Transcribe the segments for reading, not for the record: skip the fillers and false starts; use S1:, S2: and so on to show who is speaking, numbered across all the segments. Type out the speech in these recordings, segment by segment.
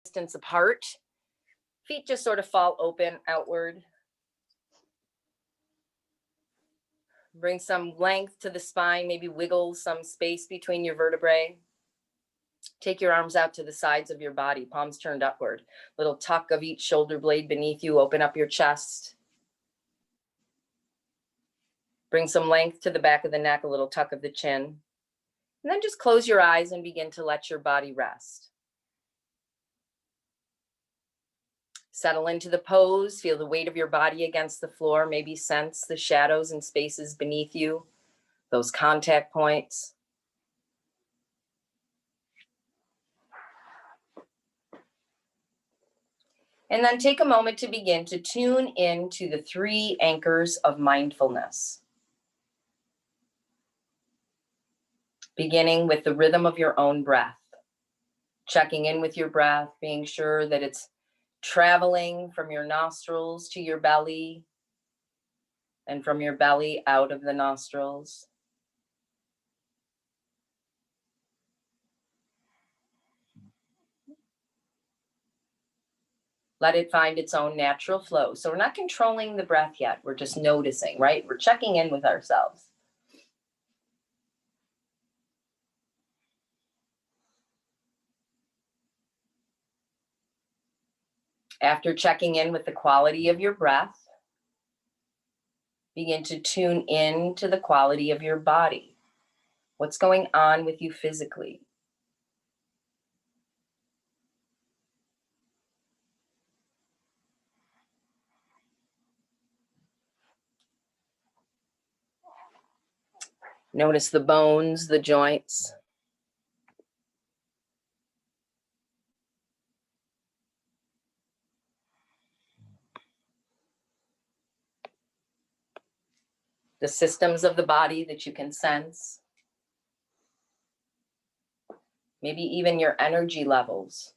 S1: distance apart. Feet just sort of fall open outward. Bring some length to the spine, maybe wiggle some space between your vertebrae. Take your arms out to the sides of your body, palms turned upward. Little tuck of each shoulder blade beneath you, open up your chest. Bring some length to the back of the neck, a little tuck of the chin. And then just close your eyes and begin to let your body rest. Settle into the pose, feel the weight of your body against the floor, maybe sense the shadows and spaces beneath you, those contact points. And then take a moment to begin to tune into the 3 anchors of mindfulness. Beginning with the rhythm of your own breath. Checking in with your breath, being sure that it's traveling from your nostrils to your belly and from your belly out of the nostrils. Let it find its own natural flow. So we're not controlling the breath yet. We're just noticing, right? We're checking in with ourselves. After checking in with the quality of your breath, begin to tune in to the quality of your body. What's going on with you physically? Notice the bones, the joints. The systems of the body that you can sense. Maybe even your energy levels.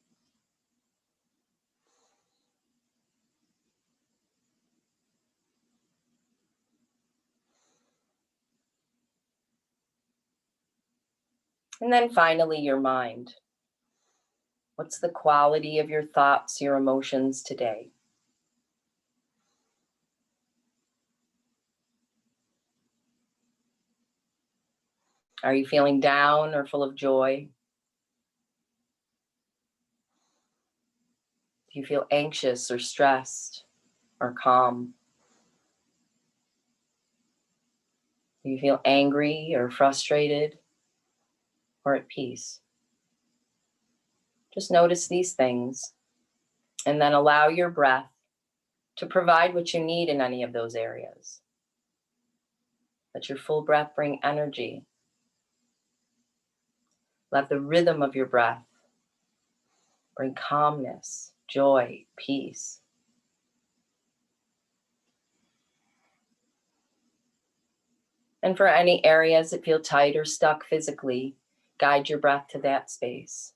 S1: And then finally, your mind. What's the quality of your thoughts, your emotions today? Are you feeling down or full of joy? Do you feel anxious or stressed or calm? Do you feel angry or frustrated or at peace? Just notice these things and then allow your breath to provide what you need in any of those areas. Let your full breath bring energy. Let the rhythm of your breath bring calmness, joy, peace. And for any areas that feel tight or stuck physically, guide your breath to that space.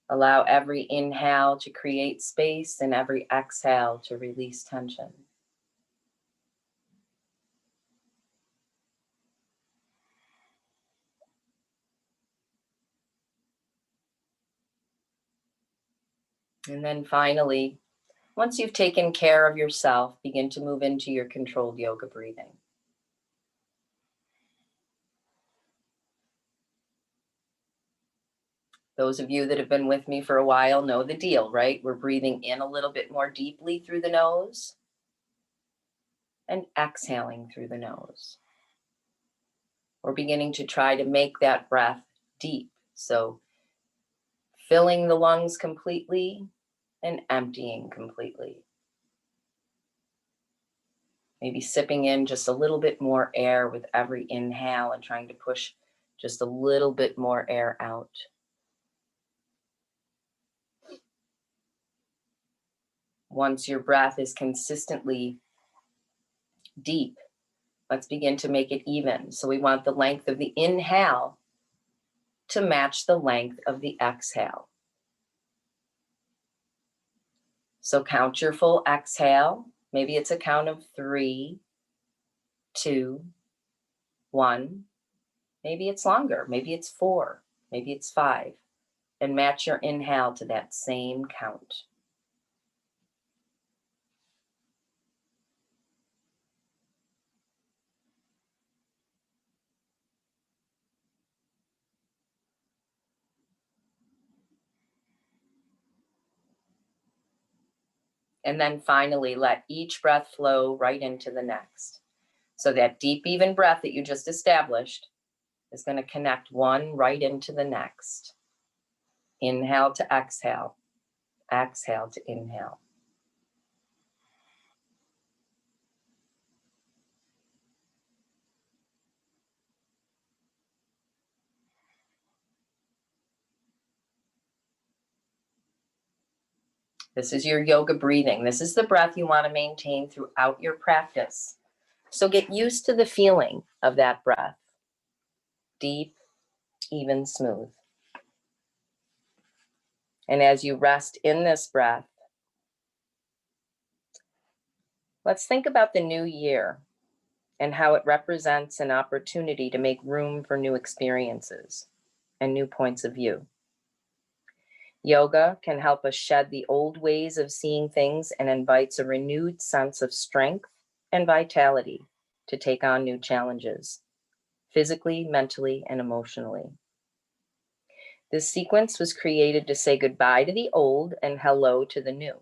S1: Allow every inhale to create space and every exhale to release tension. And then finally, once you've taken care of yourself, begin to move into your controlled yoga breathing. Those of you that have been with me for a while know the deal, right? We're breathing in a little bit more deeply through the nose and exhaling through the nose. We're beginning to try to make that breath deep. So filling the lungs completely and emptying completely. Maybe sipping in just a little bit more air with every inhale and trying to push just a little bit more air out. Once your breath is consistently deep, let's begin to make it even. So we want the length of the inhale to match the length of the exhale. So count your full exhale. Maybe it's a count of 3, 2, 1. Maybe it's longer. Maybe it's 4. Maybe it's 5. and match your inhale to that same count. And then finally, let each breath flow right into the next. So that deep, even breath that you just established is going to connect one right into the next. Inhale to exhale, exhale to inhale. This is your yoga breathing. This is the breath you want to maintain throughout your practice. So get used to the feeling of that breath. Deep, even, smooth. And as you rest in this breath, let's think about the new year and how it represents an opportunity to make room for new experiences and new points of view. Yoga can help us shed the old ways of seeing things and invites a renewed sense of strength and vitality to take on new challenges, physically, mentally, and emotionally. This sequence was created to say goodbye to the old and hello to the new.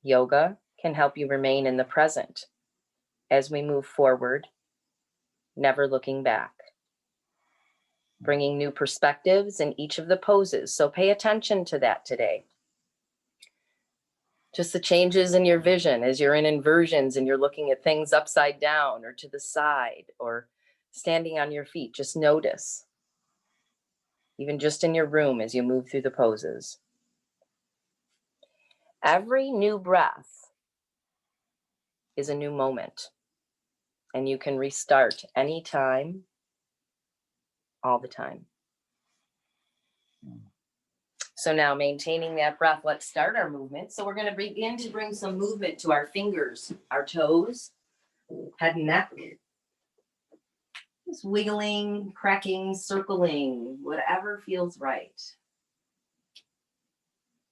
S1: Yoga can help you remain in the present as we move forward, never looking back, bringing new perspectives in each of the poses. So pay attention to that today. Just the changes in your vision as you're in inversions and you're looking at things upside down or to the side or standing on your feet. Just notice, even just in your room as you move through the poses. Every new breath is a new moment, and you can restart anytime, all the time. So now, maintaining that breath, let's start our movement. So we're going to begin to bring some movement to our fingers, our toes, head and neck. Just wiggling, cracking, circling, whatever feels right.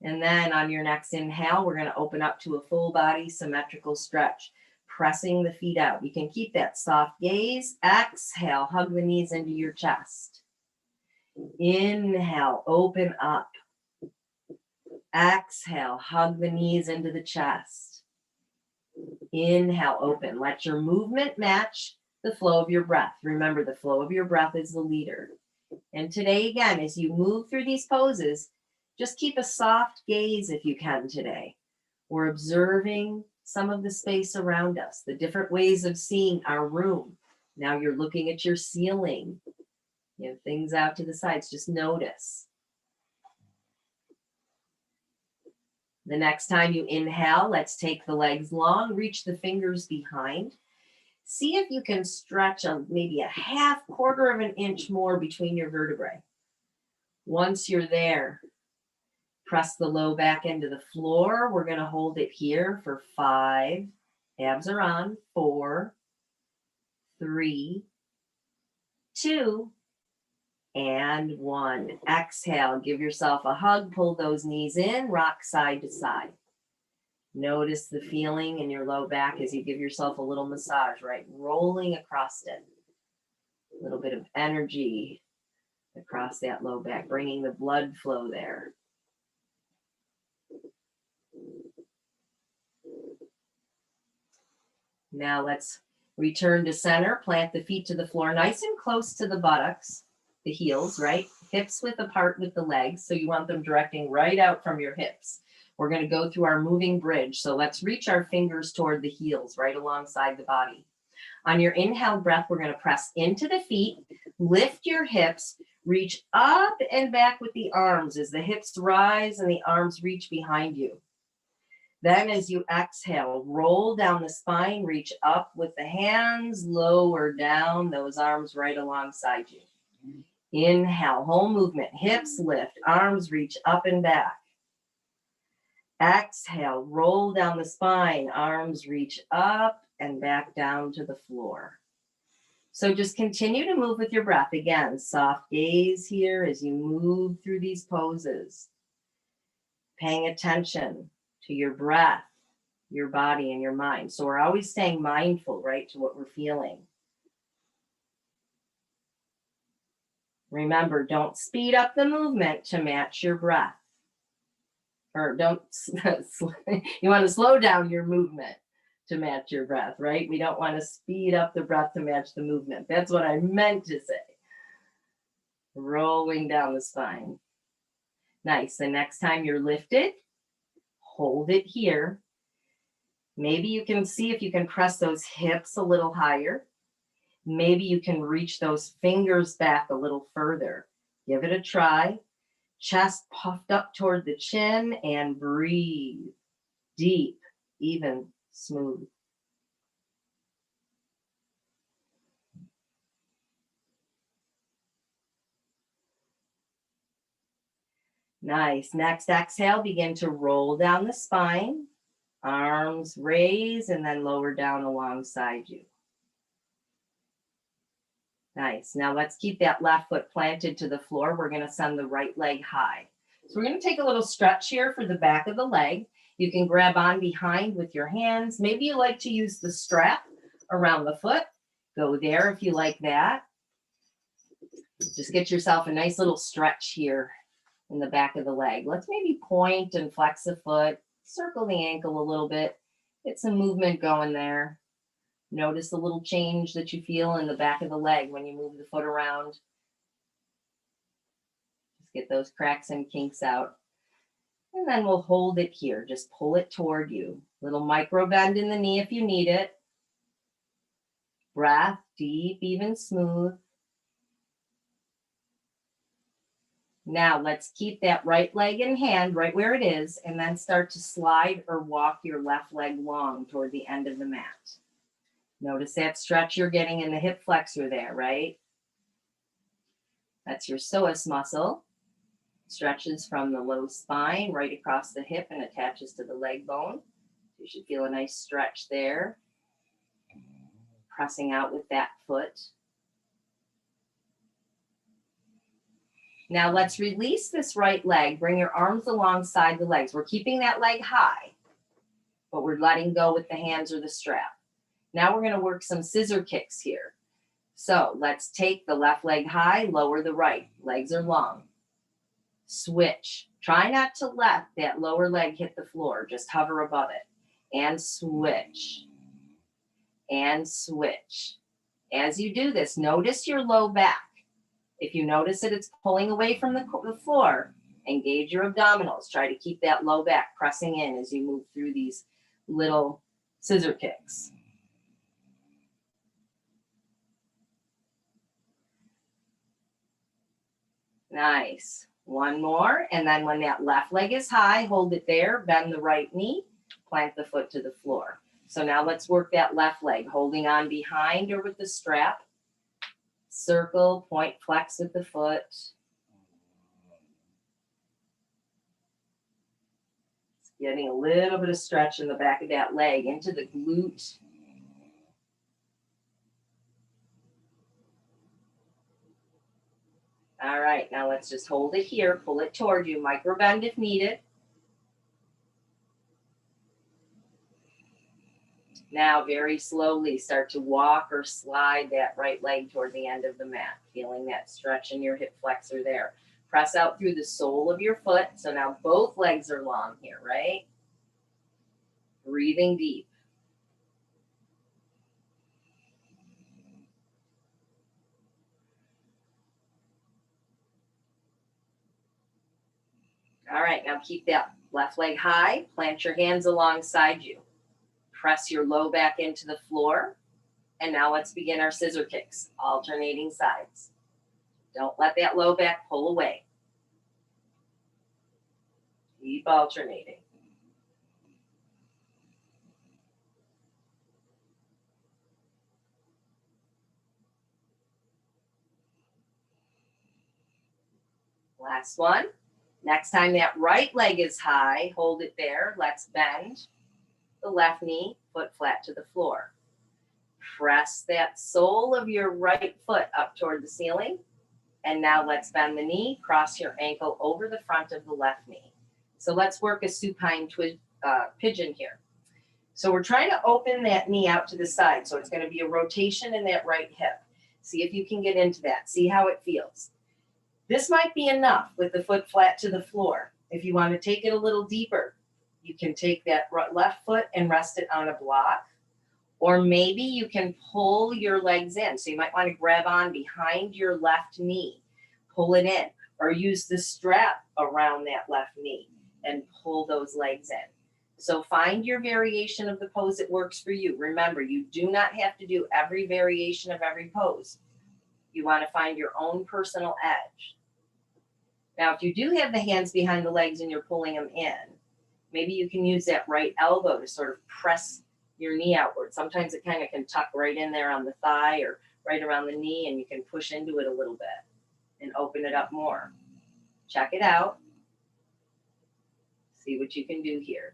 S1: And then on your next inhale, we're going to open up to a full body symmetrical stretch, pressing the feet out. You can keep that soft gaze. Exhale, hug the knees into your chest. Inhale, open up. Exhale, hug the knees into the chest. Inhale, open. Let your movement match the flow of your breath. Remember, the flow of your breath is the leader. And today, again, as you move through these poses, just keep a soft gaze if you can today. We're observing some of the space around us, the different ways of seeing our room. Now you're looking at your ceiling. You have things out to the sides. Just notice. The next time you inhale, let's take the legs long, reach the fingers behind. See if you can stretch maybe a half, quarter of an inch more between your vertebrae. Once you're there, press the low back into the floor. We're going to hold it here for 5. Abs are on. 4, 3, 2, and 1. Exhale. Give yourself a hug. Pull those knees in. Rock side to side. Notice the feeling in your low back as you give yourself a little massage, right? Rolling across it. A little bit of energy across that low back, bringing the blood flow there. Now let's return to center. Plant the feet to the floor, nice and close to the buttocks, the heels, right? Hips width apart with the legs. So you want them directing right out from your hips. We're going to go through our moving bridge. So let's reach our fingers toward the heels, right alongside the body. On your inhale breath, we're going to press into the feet, lift your hips, reach up and back with the arms as the hips rise and the arms reach behind you. Then as you exhale, roll down the spine, reach up with the hands, lower down, those arms right alongside you. Inhale, whole movement, hips lift, arms reach up and back. Exhale, roll down the spine, arms reach up and back down to the floor. So just continue to move with your breath. Again, soft gaze here as you move through these poses. Paying attention to your breath, your body, and your mind. So we're always staying mindful, right, to what we're feeling. Remember, don't speed up the movement to match your breath. Or don't, you want to slow down your movement to match your breath, right? We don't want to speed up the breath to match the movement. That's what I meant to say. Rolling down the spine. Nice. The next time you're lifted, hold it here. Maybe you can see if you can press those hips a little higher. Maybe you can reach those fingers back a little further. Give it a try. Chest puffed up toward the chin and breathe. Deep, even, smooth. Nice. Next exhale, begin to roll down the spine. Arms raise and then lower down alongside you. Nice. Now let's keep that left foot planted to the floor. We're going to send the right leg high. So we're going to take a little stretch here for the back of the leg. You can grab on behind with your hands. Maybe you like to use the strap around the foot. Go there if you like that. Just get yourself a nice little stretch here in the back of the leg. Let's maybe point and flex the foot. Circle the ankle a little bit. Get some movement going there. Notice the little change that you feel in the back of the leg when you move the foot around. Just get those cracks and kinks out. And then we'll hold it here. Just pull it toward you. Little micro bend in the knee if you need it. Breath, deep, even, smooth. Now let's keep that right leg in hand right where it is and then start to slide or walk your left leg long toward the end of the mat. Notice that stretch you're getting in the hip flexor there, right? That's your psoas muscle. Stretches from the low spine right across the hip and attaches to the leg bone. You should feel a nice stretch there. Pressing out with that foot. Now let's release this right leg. Bring your arms alongside the legs. We're keeping that leg high, but we're letting go with the hands or the strap. Now we're going to work some scissor kicks here. So let's take the left leg high, lower the right. Legs are long. Switch. Try not to let that lower leg hit the floor. Just hover above it. And switch. And switch. As you do this, notice your low back. If you notice that it's pulling away from the floor, engage your abdominals. Try to keep that low back pressing in as you move through these little scissor kicks. Nice. One more. And then when that left leg is high, hold it there. Bend the right knee. Plant the foot to the floor. So now let's work that left leg, holding on behind or with the strap. Circle, point, flex with the foot. Getting a little bit of stretch in the back of that leg into the glute. All right, now let's just hold it here, pull it toward you, micro bend if needed. Now very slowly start to walk or slide that right leg toward the end of the mat, feeling that stretch in your hip flexor there. Press out through the sole of your foot. So now both legs are long here, right? Breathing deep. All right, now keep that left leg high. Plant your hands alongside you. Press your low back into the floor. And now let's begin our scissor kicks, alternating sides. Don't let that low back pull away. Keep alternating. Last one. Next time that right leg is high, hold it there. Let's bend the left knee, foot flat to the floor. Press that sole of your right foot up toward the ceiling. And now let's bend the knee, cross your ankle over the front of the left knee. So let's work a supine pigeon here. So we're trying to open that knee out to the side. So it's going to be a rotation in that right hip. See if you can get into that. See how it feels. This might be enough with the foot flat to the floor. If you want to take it a little deeper, you can take that left foot and rest it on a block. Or maybe you can pull your legs in. So you might want to grab on behind your left knee, pull it in, or use the strap around that left knee and pull those legs in. So find your variation of the pose that works for you. Remember, you do not have to do every variation of every pose. You want to find your own personal edge. Now, if you do have the hands behind the legs and you're pulling them in, maybe you can use that right elbow to sort of press your knee outward. Sometimes it kind of can tuck right in there on the thigh or right around the knee, and you can push into it a little bit and open it up more. Check it out. See what you can do here.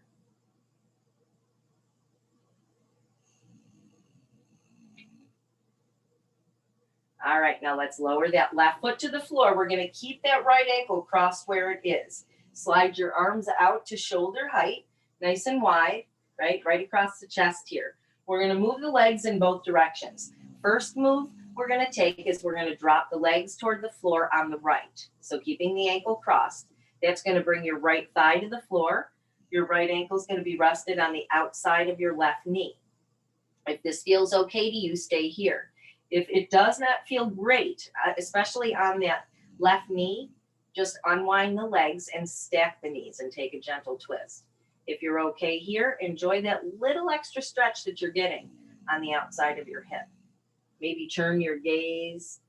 S1: All right, now let's lower that left foot to the floor. We're going to keep that right ankle crossed where it is. Slide your arms out to shoulder height, nice and wide, right across the chest here. We're going to move the legs in both directions. First move we're going to take is we're going to drop the legs toward the floor on the right. So keeping the ankle crossed, that's going to bring your right thigh to the floor. Your right ankle is going to be rested on the outside of your left knee. If this feels okay to you, stay here. If it does not feel great, especially on that left knee, just unwind the legs and stack the knees and take a gentle twist. If you're okay here, enjoy that little extra stretch that you're getting on the outside of your hip. Maybe turn your gaze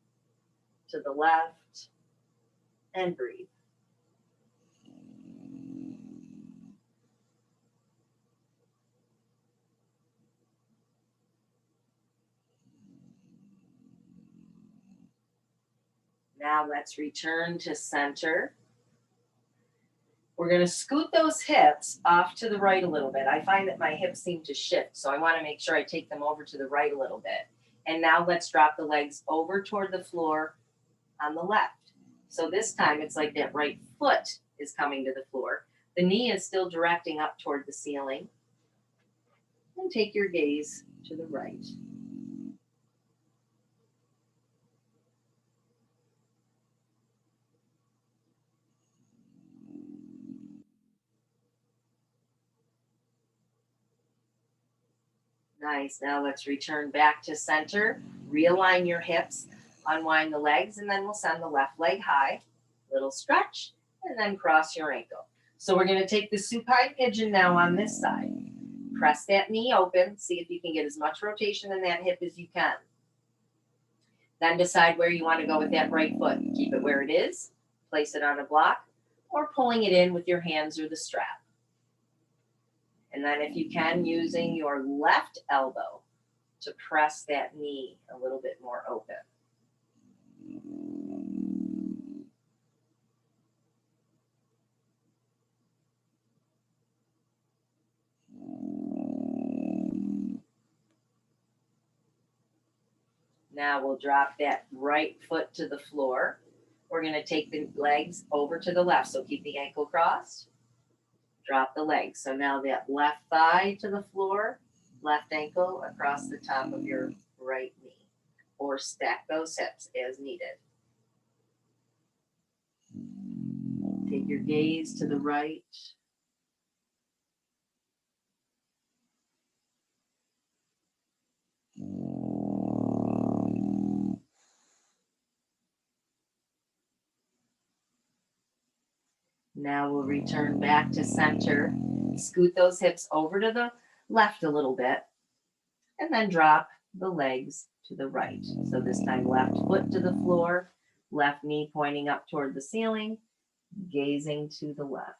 S1: to the left and breathe. Now let's return to center. We're going to scoot those hips off to the right a little bit. I find that my hips seem to shift, so I want to make sure I take them over to the right a little bit. And now let's drop the legs over toward the floor on the left. So this time it's like that right foot is coming to the floor. The knee is still directing up toward the ceiling. And take your gaze to the right. Nice. Now let's return back to center. Realign your hips, unwind the legs, and then we'll send the left leg high. Little stretch, and then cross your ankle. So we're going to take the supine pigeon now on this side. Press that knee open. See if you can get as much rotation in that hip as you can. Then decide where you want to go with that right foot. Keep it where it is. Place it on a block, or pulling it in with your hands or the strap. And then if you can, using your left elbow to press that knee a little bit more open. Now we'll drop that right foot to the floor. We're going to take the legs over to the left. So keep the ankle crossed. Drop the legs. So now that left thigh to the floor, left ankle across the top of your right knee, or stack those hips as needed. Take your gaze to the right. Now we'll return back to center. Scoot those hips over to the left a little bit, and then drop the legs to the right. So this time left foot to the floor, left knee pointing up toward the ceiling, gazing to the left.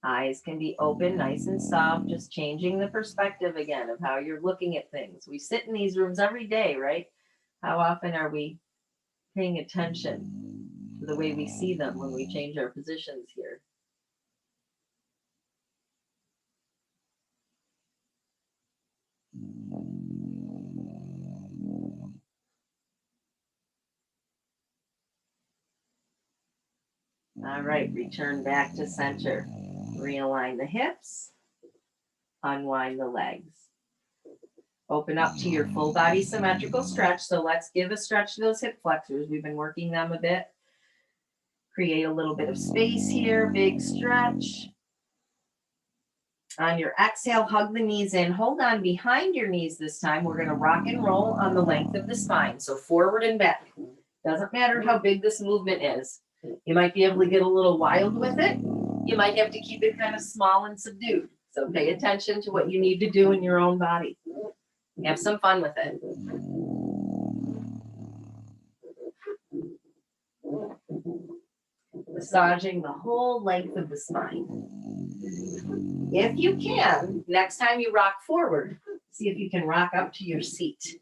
S1: Eyes can be open, nice and soft, just changing the perspective again of how you're looking at things. We sit in these rooms every day, right? How often are we paying attention to the way we see them when we change our positions here? All right, return back to center. Realign the hips, unwind the legs. Open up to your full body symmetrical stretch. So let's give a stretch to those hip flexors. We've been working them a bit. Create a little bit of space here, big stretch. On your exhale, hug the knees in. Hold on behind your knees this time. We're going to rock and roll on the length of the spine. So forward and back. Doesn't matter how big this movement is. You might be able to get a little wild with it. You might have to keep it kind of small and subdued. So pay attention to what you need to do in your own body. Have some fun with it. Massaging the whole length of the spine. If you can, next time you rock forward, see if you can rock up to your seat.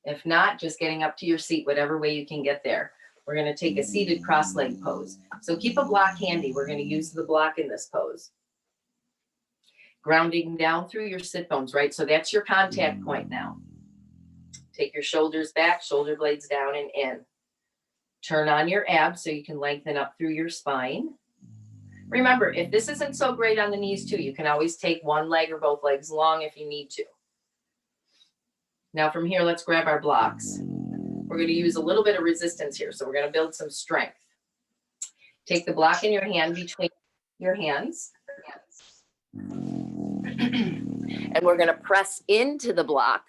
S1: If not, just getting up to your seat, whatever way you can get there. We're going to take a seated cross-leg pose. So keep a block handy. We're going to use the block in this pose. Grounding down through your sit bones, right? So that's your contact point now. Take your shoulders back, shoulder blades down and in. Turn on your abs so you can lengthen up through your spine. Remember, if this isn't so great on the knees too, you can always take one leg or both legs long if you need to. Now from here, let's grab our blocks. We're going to use a little bit of resistance here. So we're going to build some strength. Take the block in your hand between your hands. And we're going to press into the block.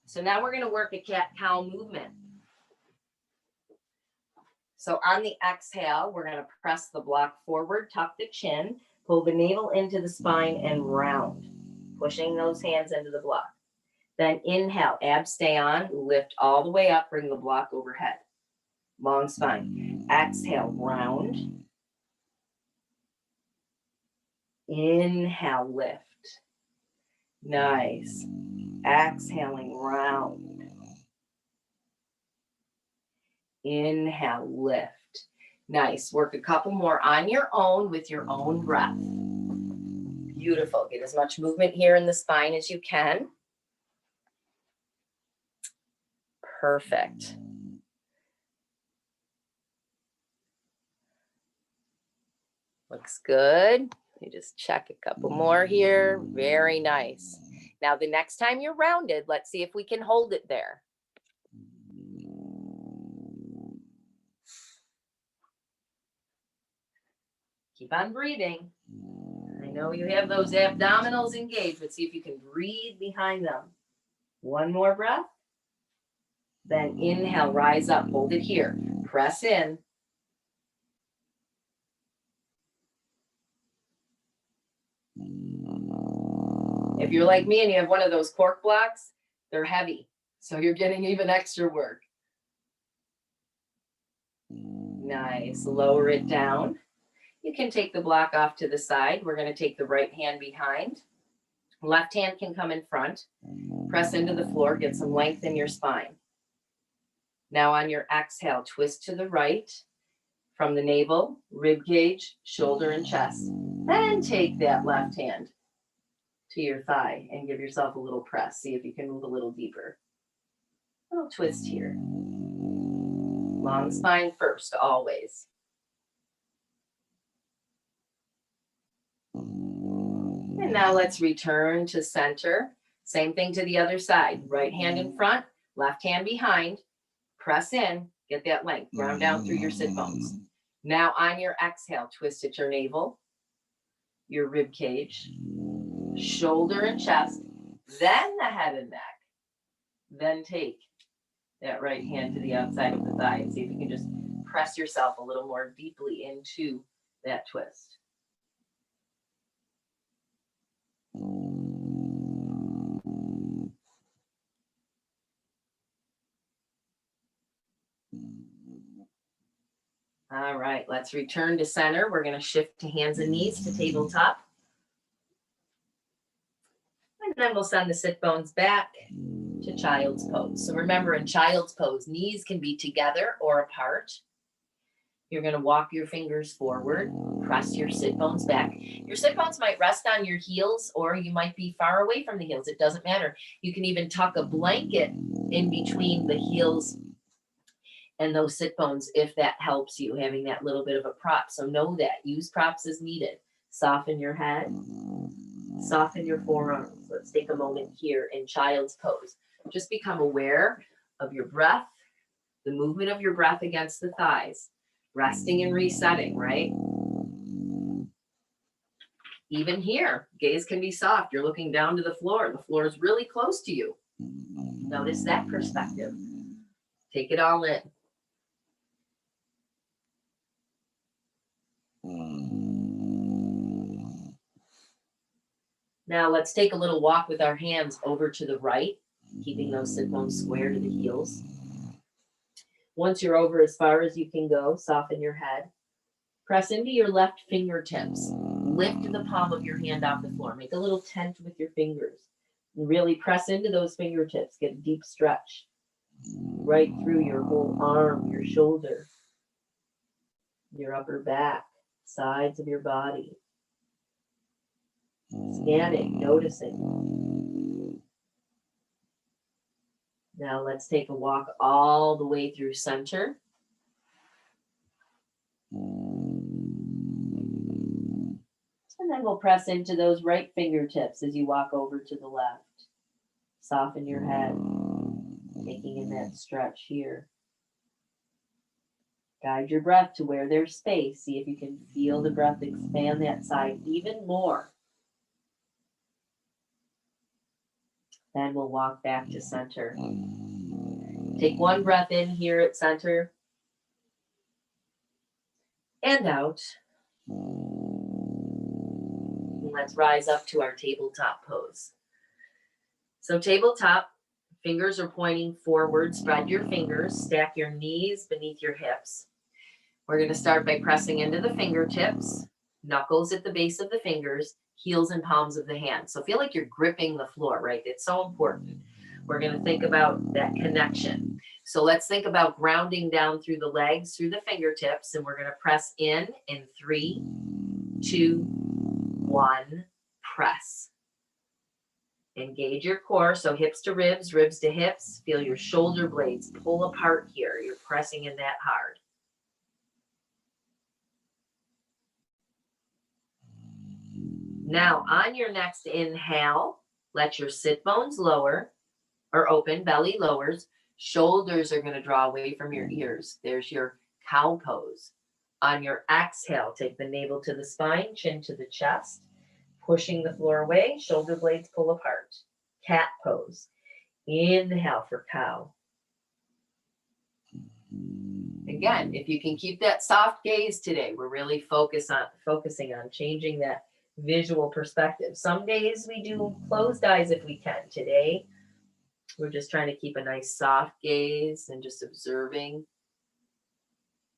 S1: So now we're going to work a cat-cow movement. So on the exhale, we're going to press the block forward, tuck the chin, pull the navel into the spine and round, pushing those hands into the block. Then inhale, abs stay on, lift all the way up, bring the block overhead. Long spine. Exhale, round. Inhale, lift. Nice. Exhaling, round. Inhale, lift. Nice. Work a couple more on your own with your own breath. Beautiful. Get as much movement here in the spine as you can. Perfect. Looks good. You just check a couple more here. Very nice. Now, the next time you're rounded, let's see if we can hold it there. Keep on breathing. I know you have those abdominals engaged, but see if you can breathe behind them. One more breath. Then inhale, rise up, hold it here. Press in. If you're like me and you have one of those cork blocks, they're heavy. So you're getting even extra work. Nice. Lower it down. You can take the block off to the side. We're going to take the right hand behind. Left hand can come in front. Press into the floor. Get some length in your spine. Now on your exhale, twist to the right from the navel, rib cage, shoulder, and chest. Then take that left hand to your thigh and give yourself a little press. See if you can move a little deeper. A little twist here. Long spine first, always. And now let's return to center. Same thing to the other side. Right hand in front, left hand behind. Press in, get that length. Ground down through your sit bones. Now on your exhale, twist at your navel, your rib cage, shoulder and chest, then the head and neck. Then take that right hand to the outside of the thigh and see if you can just press yourself a little more deeply into that twist. All right, let's return to center. We're going to shift to hands and knees to tabletop. And then we'll send the sit bones back to child's pose. So remember, in child's pose, knees can be together or apart. You're going to walk your fingers forward, press your sit bones back. Your sit bones might rest on your heels, or you might be far away from the heels. It doesn't matter. You can even tuck a blanket in between the heels and those sit bones if that helps you, having that little bit of a prop. So know that. Use props as needed. Soften your head. Soften your forearms. Let's take a moment here in child's pose. Just become aware of your breath, the movement of your breath against the thighs. Resting and resetting, right? Even here, gaze can be soft. You're looking down to the floor. The floor is really close to you. Notice that perspective. Take it all in. Now let's take a little walk with our hands over to the right, keeping those sit bones square to the heels. Once you're over as far as you can go, soften your head. Press into your left fingertips. Lift the palm of your hand off the floor. Make a little tent with your fingers. And really press into those fingertips. Get a deep stretch right through your whole arm, your shoulder, your upper back, sides of your body. Scanning, noticing. Now let's take a walk all the way through center. And then we'll press into those right fingertips as you walk over to the left. Soften your head, taking in that stretch here. Guide your breath to where there's space. See if you can feel the breath expand that side even more. Then we'll walk back to center. Take one breath in here at center. And out. Let's rise up to our tabletop pose. So tabletop, fingers are pointing forward. Spread your fingers. Stack your knees beneath your hips. We're going to start by pressing into the fingertips, knuckles at the base of the fingers, heels and palms of the hands. So feel like you're gripping the floor, right? It's so important. We're going to think about that connection. So let's think about grounding down through the legs, through the fingertips, and we're going to press in 3, 2, 1, press. Engage your core, so hips to ribs, ribs to hips. Feel your shoulder blades pull apart here. You're pressing in that hard. Now, on your next inhale, let your sit bones lower or open, belly lowers. Shoulders are going to draw away from your ears. There's your cow pose. On your exhale, take the navel to the spine, chin to the chest, pushing the floor away, shoulder blades pull apart. Cat pose. Inhale for cow. Again, if you can keep that soft gaze today, we're really focusing on changing that visual perspective. Some days we do closed eyes if we can. Today, we're just trying to keep a nice soft gaze and just observing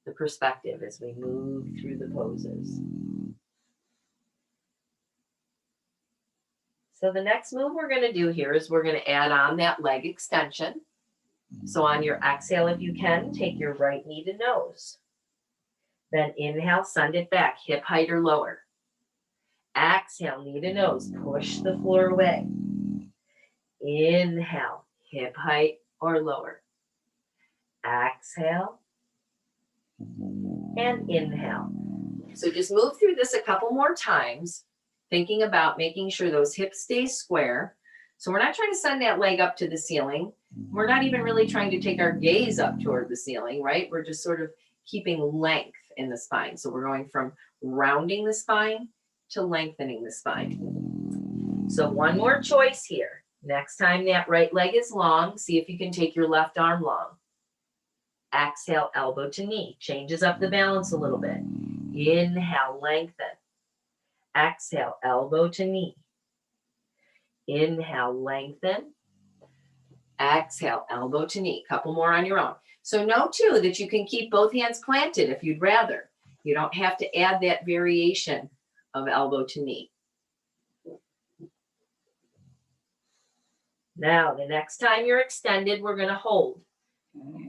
S1: the perspective as we move through the poses. So the next move we're going to do here is we're going to add on that leg extension. So on your exhale, if you can, take your right knee to nose. Then inhale, send it back, hip height or lower. Exhale, knee to nose, push the floor away. Inhale, hip height or lower. Exhale and inhale. So just move through this a couple more times, thinking about making sure those hips stay square. So we're not trying to send that leg up to the ceiling. We're not even really trying to take our gaze up toward the ceiling, right? We're just sort of keeping length in the spine. So we're going from rounding the spine to lengthening the spine. So one more choice here. Next time that right leg is long, see if you can take your left arm long. Exhale, elbow to knee. Changes up the balance a little bit. Inhale, lengthen. Exhale, elbow to knee. Inhale, lengthen. Exhale, elbow to knee. Couple more on your own. So know too that you can keep both hands planted if you'd rather. You don't have to add that variation of elbow to knee. Now, the next time you're extended, we're going to hold.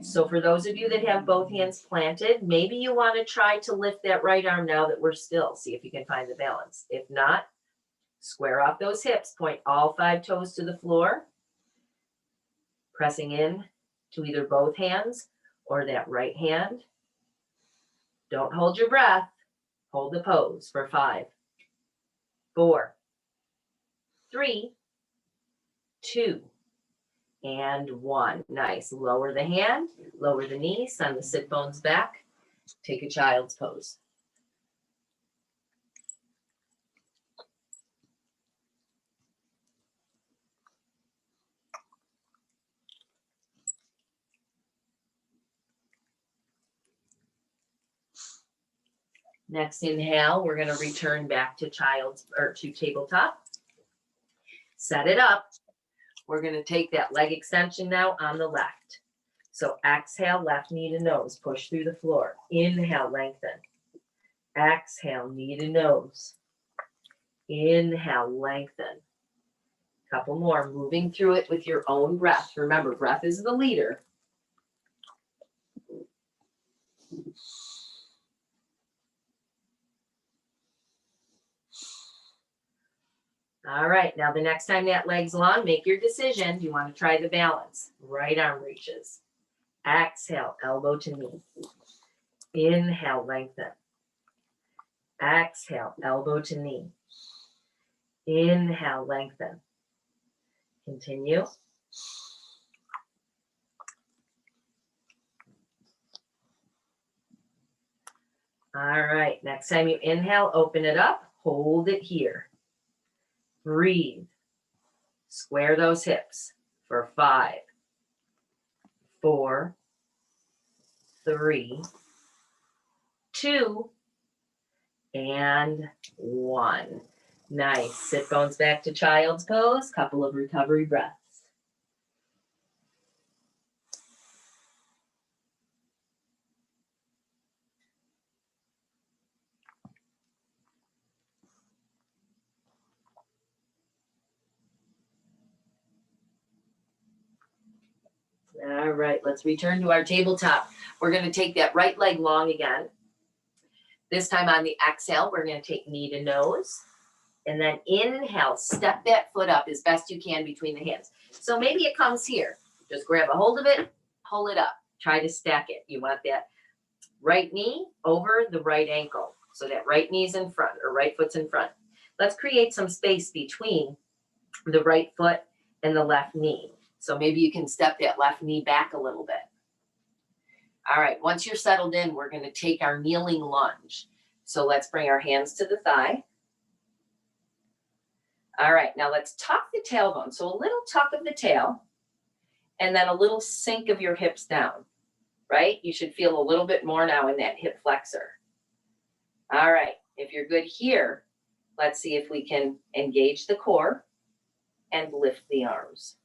S1: So for those of you that have both hands planted, maybe you want to try to lift that right arm now that we're still. See if you can find the balance. If not, square off those hips. Point all 5 toes to the floor. Pressing in to either both hands or that right hand. Don't hold your breath. Hold the pose for 5, 4, 3, 2, and 1. Nice. Lower the hand, lower the knee, send the sit bones back. Take a child's pose. Next inhale, we're going to return back to tabletop. Set it up. We're going to take that leg extension now on the left. So exhale, left knee to nose, push through the floor. Inhale, lengthen. Exhale, knee to nose. Inhale, lengthen. Couple more, moving through it with your own breath. Remember, breath is the leader. All right, now the next time that leg's long, make your decision. Do you want to try the balance? Right arm reaches. Exhale, elbow to knee. Inhale, lengthen. Exhale, elbow to knee. Inhale, lengthen. Continue. All right, next time you inhale, open it up, hold it here. Breathe. Square those hips for 5, 4, 3, 2, and 1. Nice. Sit bones back to child's pose. Couple of recovery breaths. All right, let's return to our tabletop. We're going to take that right leg long again. This time on the exhale, we're going to take knee to nose. And then inhale, step that foot up as best you can between the hands. So maybe it comes here. Just grab a hold of it, pull it up. Try to stack it. You want that right knee over the right ankle. So that right knee's in front or right foot's in front. Let's create some space between the right foot and the left knee. So maybe you can step that left knee back a little bit. All right, once you're settled in, we're going to take our kneeling lunge. So let's bring our hands to the thigh. All right, now let's tuck the tailbone. So a little tuck of the tail and then a little sink of your hips down, right? You should feel a little bit more now in that hip flexor. All right, if you're good here, let's see if we can engage the core and lift the arms.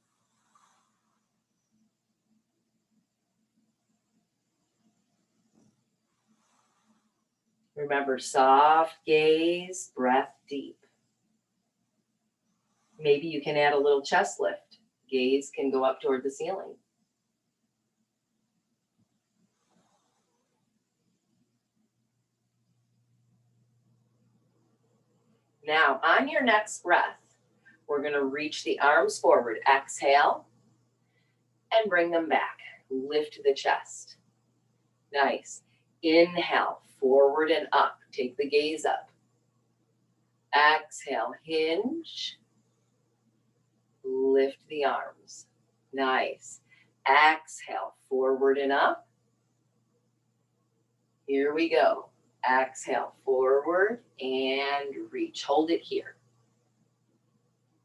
S1: Remember, soft gaze, breath deep. Maybe you can add a little chest lift. Gaze can go up toward the ceiling. Now, on your next breath, we're going to reach the arms forward. Exhale and bring them back. Lift the chest. Nice. Inhale, forward and up. Take the gaze up. Exhale, hinge. Lift the arms. Nice. Exhale, forward and up. Here we go. Exhale, forward and reach. Hold it here.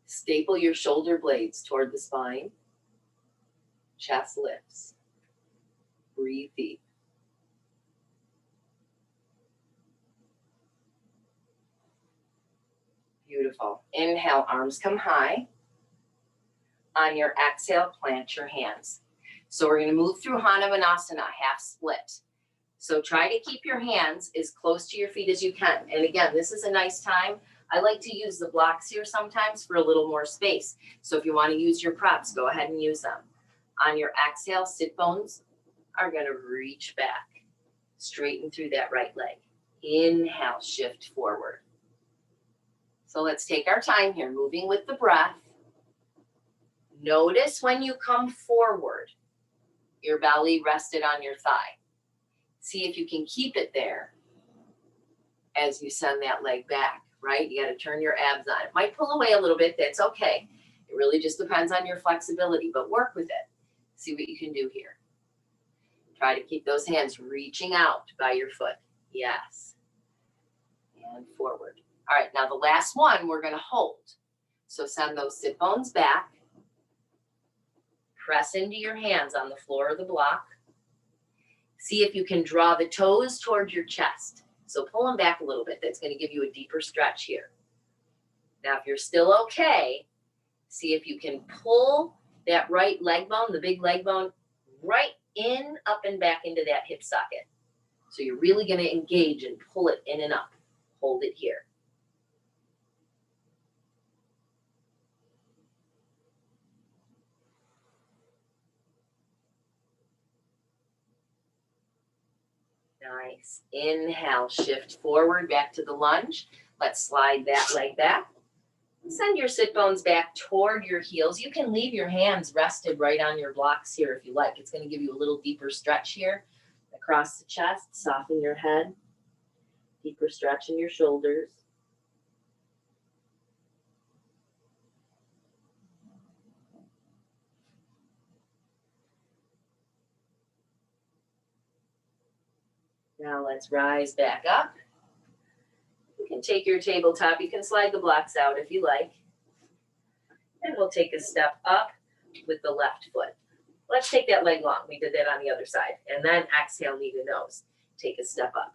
S1: Staple your shoulder blades toward the spine. Chest lifts. Breathe deep. Beautiful. Inhale, arms come high. On your exhale, plant your hands. So we're going to move through Hana Venasana, half split. So try to keep your hands as close to your feet as you can. And again, this is a nice time. I like to use the blocks here sometimes for a little more space. So if you want to use your props, go ahead and use them. On your exhale, sit bones are going to reach back, straighten through that right leg. Inhale, shift forward. So let's take our time here, moving with the breath. Notice when you come forward, your belly rested on your thigh. See if you can keep it there as you send that leg back, right? You got to turn your abs on. It might pull away a little bit. That's okay. It really just depends on your flexibility, but work with it. See what you can do here. Try to keep those hands reaching out by your foot. Yes. And forward. All right, now the last one we're going to hold. So send those sit bones back. Press into your hands on the floor of the block. See if you can draw the toes towards your chest. So pull them back a little bit. That's going to give you a deeper stretch here. Now, if you're still okay, see if you can pull that right leg bone, the big leg bone, right in, up and back into that hip socket. So you're really going to engage and pull it in and up. Hold it here. Nice. Inhale, shift forward back to the lunge. Let's slide that leg back. Send your sit bones back toward your heels. You can leave your hands rested right on your blocks here if you like. It's going to give you a little deeper stretch here across the chest. Soften your head. Deeper stretch in your shoulders. Now let's rise back up. You can take your tabletop. You can slide the blocks out if you like. And we'll take a step up with the left foot. Let's take that leg long. We did that on the other side. And then exhale, knee to nose. Take a step up.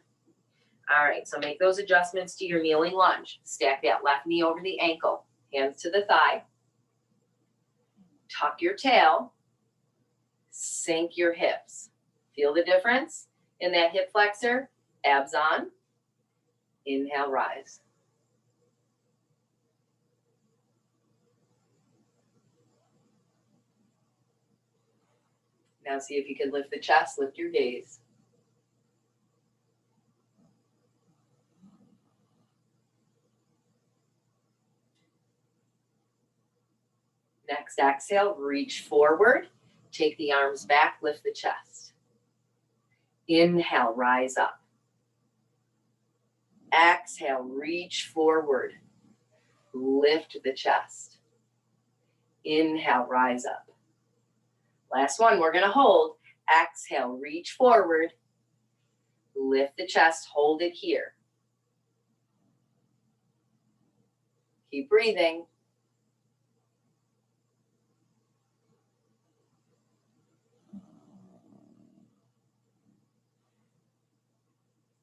S1: All right, so make those adjustments to your kneeling lunge. Stack that left knee over the ankle. Hands to the thigh. Tuck your tail. Sink your hips. Feel the difference in that hip flexor? Abs on. Inhale, rise. Now see if you can lift the chest, lift your gaze. Next exhale, reach forward. Take the arms back, lift the chest. Inhale, rise up. Exhale, reach forward. Lift the chest. Inhale, rise up. Last one, we're going to hold. Exhale, reach forward. Lift the chest, hold it here. Keep breathing.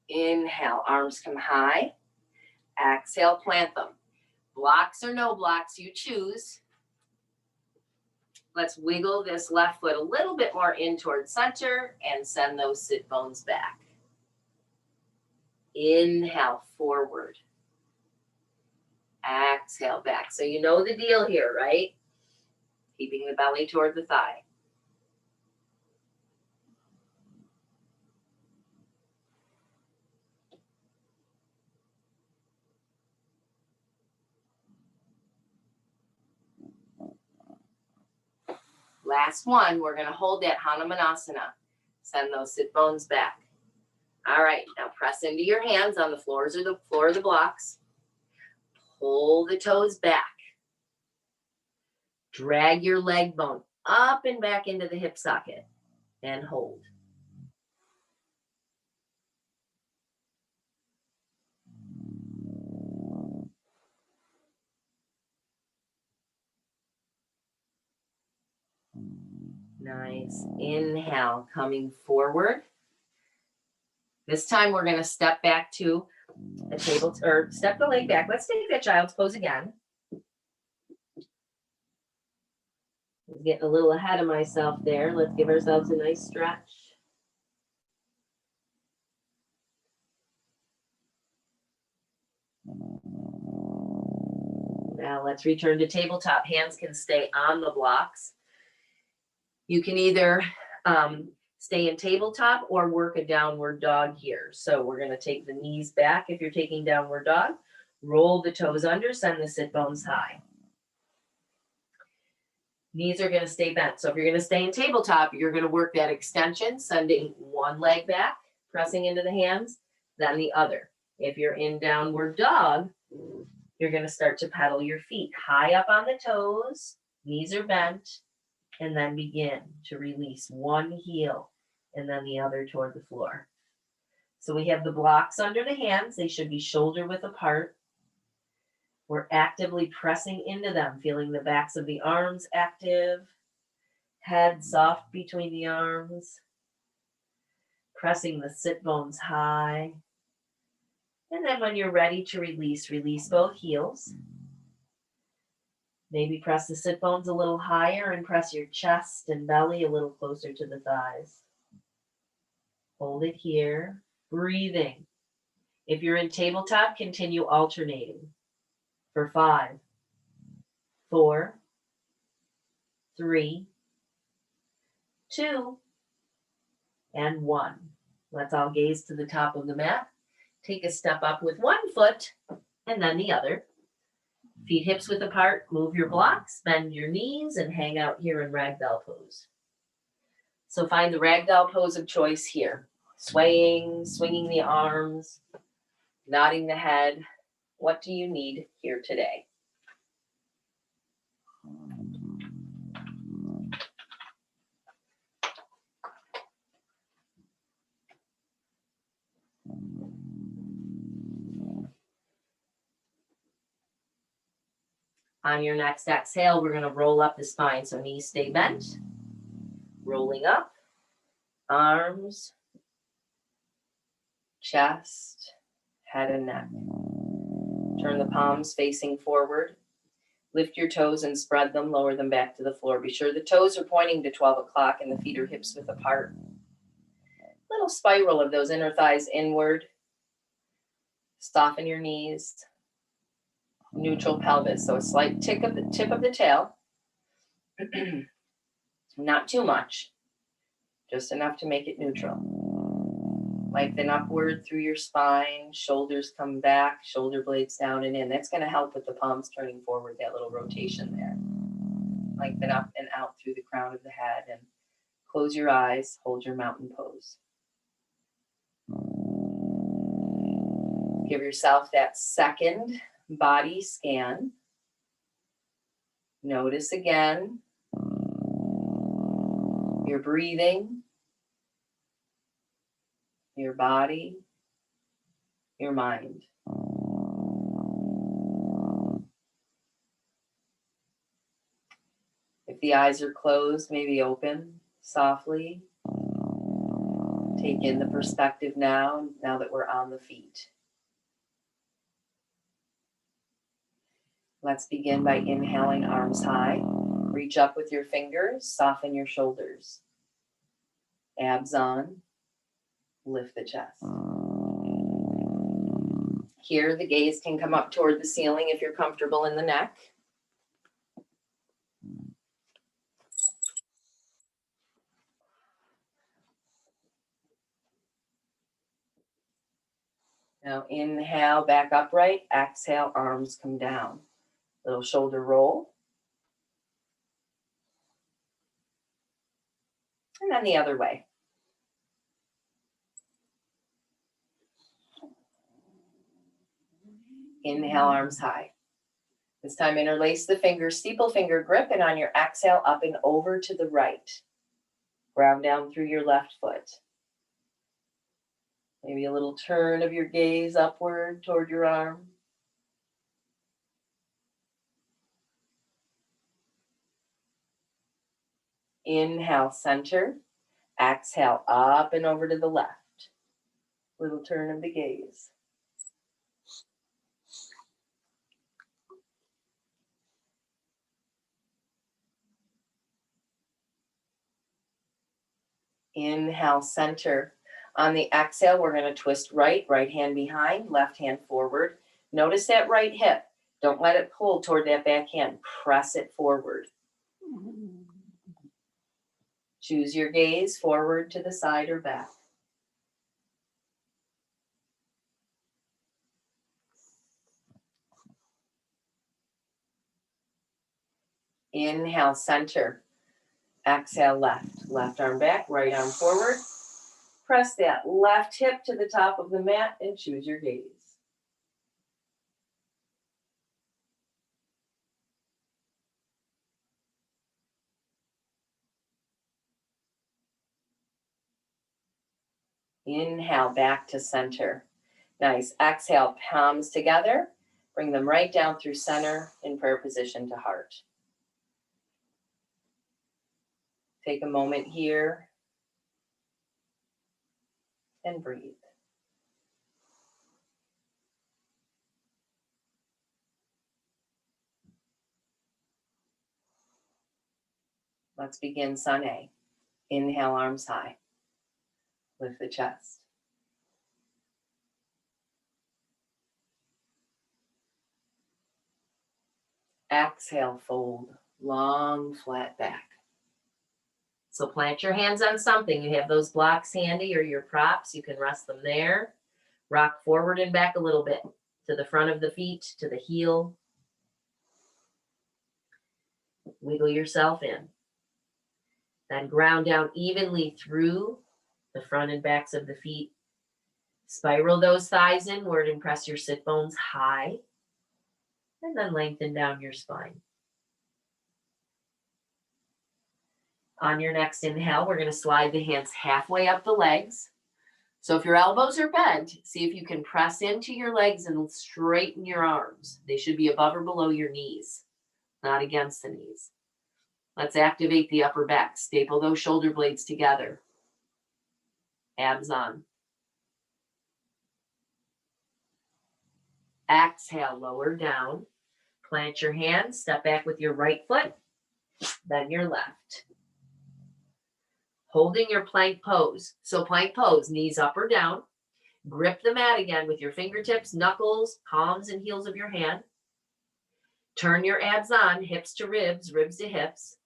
S1: Inhale, arms come high. Exhale, plant them. Blocks or no blocks, you choose. Let's wiggle this left foot a little bit more in towards center and send those sit bones back. Inhale, forward. Exhale, back. So you know the deal here, right? Keeping the belly toward the thigh. Last one, we're going to hold that Hana. Send those sit bones back. All right, now press into your hands on the floor of the blocks. Pull the toes back. Drag your leg bone up and back into the hip socket and hold. Nice. Inhale, coming forward. This time we're going to step back to a table, or step the leg back. Let's take that child's pose again. I'm getting a little ahead of myself there. Let's give ourselves a nice stretch. Now let's return to tabletop. Hands can stay on the blocks. You can either stay in tabletop or work a downward dog here. So we're going to take the knees back if you're taking downward dog. Roll the toes under, send the sit bones high. Knees are going to stay bent. So if you're going to stay in tabletop, you're going to work that extension, sending one leg back, pressing into the hands, then the other. If you're in downward dog, you're going to start to pedal your feet high up on the toes, knees are bent, and then begin to release one heel and then the other toward the floor. So we have the blocks under the hands. They should be shoulder width apart. We're actively pressing into them, feeling the backs of the arms active, head soft between the arms, pressing the sit bones high. And then when you're ready to release, release both heels. Maybe press the sit bones a little higher and press your chest and belly a little closer to the thighs. Hold it here, breathing. If you're in tabletop, continue alternating for 5, 4, 3, 2, and 1. Let's all gaze to the top of the mat. Take a step up with one foot and then the other. Feet hips width apart, move your blocks, bend your knees, and hang out here in ragdoll pose. So find the ragdoll pose of choice here. Swaying, swinging the arms, nodding the head. What do you need here today? On your next exhale, we're going to roll up the spine. So knees stay bent, rolling up, arms, chest, head and neck. Turn the palms facing forward. Lift your toes and spread them, lower them back to the floor. Be sure the toes are pointing to 12 o'clock and the feet are hips width apart. Little spiral of those inner thighs inward. Soften your knees. Neutral pelvis, so a slight tick of the tip of the tail. Not too much, just enough to make it neutral. Lengthen upward through your spine, shoulders come back, shoulder blades down and in. That's going to help with the palms turning forward, that little rotation there. Lengthen up and out through the crown of the head and close your eyes, hold your mountain pose. Give yourself that second body scan. Notice again your breathing, your body, your mind. If the eyes are closed, maybe open softly. Take in the perspective now that we're on the feet. Let's begin by inhaling, arms high. Reach up with your fingers, soften your shoulders. Abs on, lift the chest. Here, the gaze can come up toward the ceiling if you're comfortable in the neck. Now inhale, back upright. Exhale, arms come down. Little shoulder roll. And then the other way. Inhale, arms high. This time interlace the fingers, steeple finger grip, and on your exhale, up and over to the right. Ground down through your left foot. Maybe a little turn of your gaze upward toward your arm. Inhale, center. Exhale, up and over to the left. Little turn of the gaze. Inhale, center. On the exhale, we're going to twist right hand behind, left hand forward. Notice that right hip. Don't let it pull toward that back hand. Press it forward. Choose your gaze forward, to the side, or back. Inhale, center. Exhale, left. Left arm back, right arm forward. Press that left hip to the top of the mat and choose your gaze. Inhale, back to center. Nice. Exhale, palms together. Bring them right down through center in prayer position to heart. Take a moment here and breathe. Let's begin Sun A. Inhale, arms high. Lift the chest. Exhale, fold. Long, flat back. So plant your hands on something. You have those blocks handy or your props. You can rest them there. Rock forward and back a little bit to the front of the feet, to the heel. Wiggle yourself in. Then ground down evenly through the front and backs of the feet. Spiral those thighs inward and press your sit bones high. And then lengthen down your spine. On your next inhale, we're going to slide the hands halfway up the legs. So if your elbows are bent, see if you can press into your legs and straighten your arms. They should be above or below your knees, not against the knees. Let's activate the upper back. Staple those shoulder blades together. Abs on. Exhale, lower down. Plant your hands, step back with your right foot, then your left. Holding your plank pose. So plank pose, knees up or down. Grip the mat again with your fingertips, knuckles, palms, and heels of your hand. Turn your abs on, hips to ribs, ribs to hips.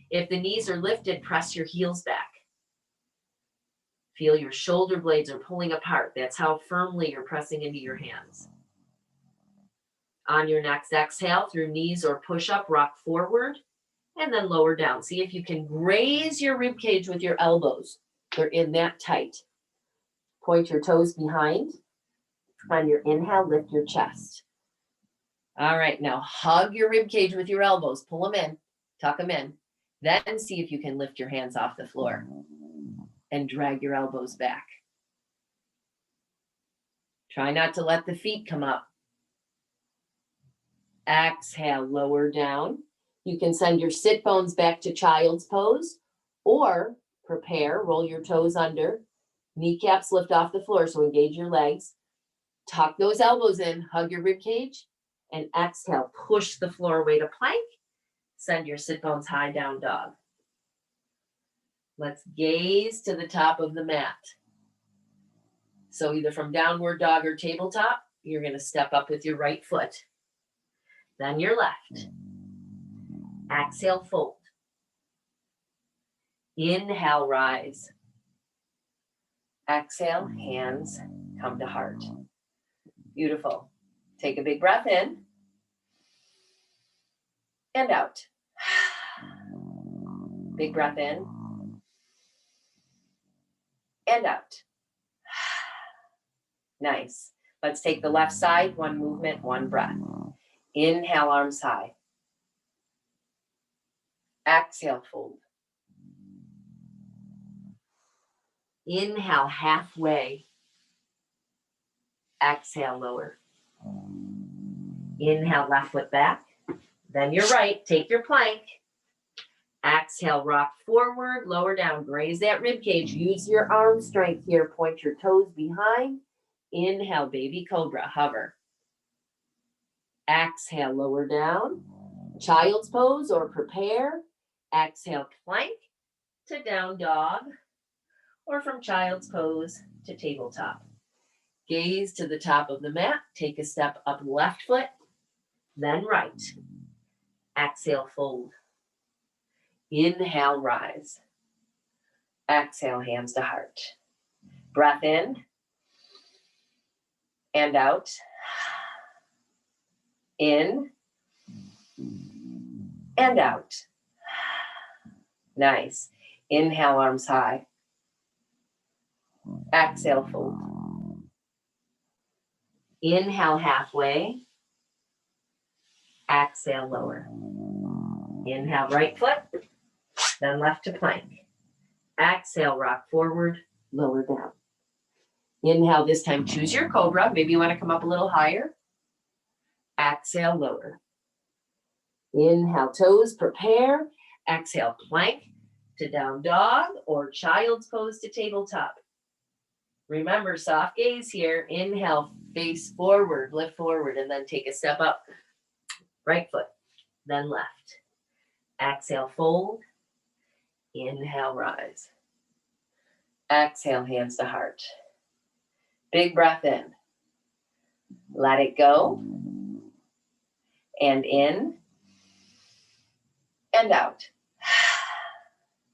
S1: If the knees are lifted, press your heels back. Feel your shoulder blades are pulling apart. That's how firmly you're pressing into your hands. On your next exhale, through knees or push-up, rock forward and then lower down. See if you can graze your rib cage with your elbows. They're in that tight. Point your toes behind. On your inhale, lift your chest. All right, now hug your rib cage with your elbows. Pull them in, tuck them in. Then see if you can lift your hands off the floor and drag your elbows back. Try not to let the feet come up. Exhale, lower down. You can send your sit bones back to child's pose or prepare, roll your toes under. Kneecaps lift off the floor, so engage your legs. Tuck those elbows in, hug your rib cage, and exhale, push the floor away to plank. Send your sit bones high, down dog. Let's gaze to the top of the mat. So either from downward dog or tabletop, you're going to step up with your right foot. Then your left. Exhale, fold. Inhale, rise. Exhale, hands come to heart. Beautiful. Take a big breath in and out. Big breath in and out. Nice. Let's take the left side, one movement, one breath. Inhale, arms high. Exhale, fold. Inhale, halfway. Exhale, lower. Inhale, left foot back. Then your right, take your plank. Exhale, rock forward, lower down, graze that rib cage. Use your arm strength here. Point your toes behind. Inhale, baby cobra, hover. Exhale, lower down. Child's pose or prepare. Exhale, plank to down dog, or from child's pose to tabletop. Gaze to the top of the mat. Take a step up left foot, then right. Exhale, fold. Inhale, rise. Exhale, hands to heart. Breath in and out. In and out. Nice. Inhale, arms high. Exhale, fold. Inhale, halfway. Exhale, lower. Inhale, right foot, then left to plank. Exhale, rock forward, lower down. Inhale, this time choose your cobra. Maybe you want to come up a little higher. Exhale, lower. Inhale, toes, prepare. Exhale, plank to down dog or child's pose to tabletop. Remember, soft gaze here. Inhale, face forward, lift forward, and then take a step up. Right foot, then left. Exhale, fold. Inhale, rise. Exhale, hands to heart. Big breath in. Let it go. And in and out.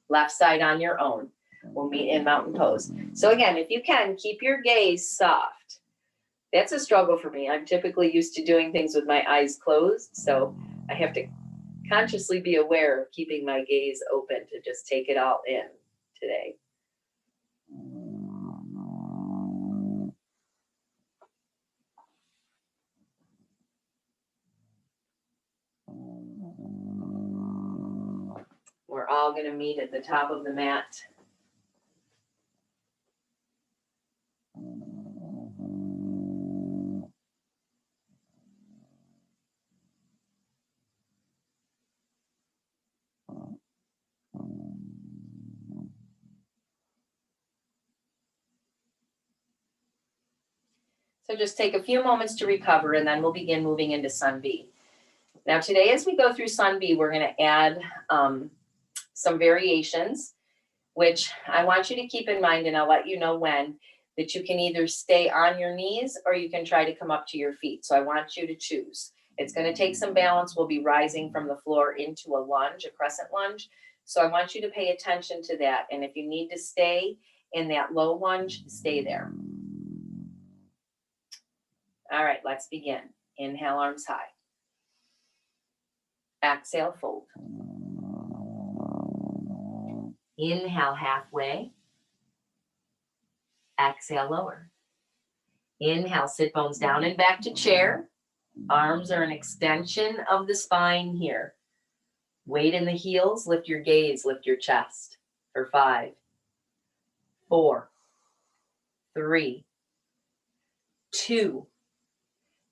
S1: Left side on your own. We'll meet in mountain pose. So again, if you can, keep your gaze soft. That's a struggle for me. I'm typically used to doing things with my eyes closed, so I have to consciously be aware of keeping my gaze open to just take it all in today. We're all going to meet at the top of the mat. So just take a few moments to recover, and then we'll begin moving into Sun B. Now today, as we go through Sun B, we're going to add some variations, which I want you to keep in mind, and I'll let you know when, that you can either stay on your knees or you can try to come up to your feet. So I want you to choose. It's going to take some balance. We'll be rising from the floor into a lunge, a crescent lunge. So I want you to pay attention to that. And if you need to stay in that low lunge, stay there. All right, let's begin. Inhale, arms high. Exhale, fold. Inhale, halfway. Exhale, lower. Inhale, sit bones down and back to chair. Arms are an extension of the spine here. Weight in the heels, lift your gaze, lift your chest. For 5, 4, 3, 2,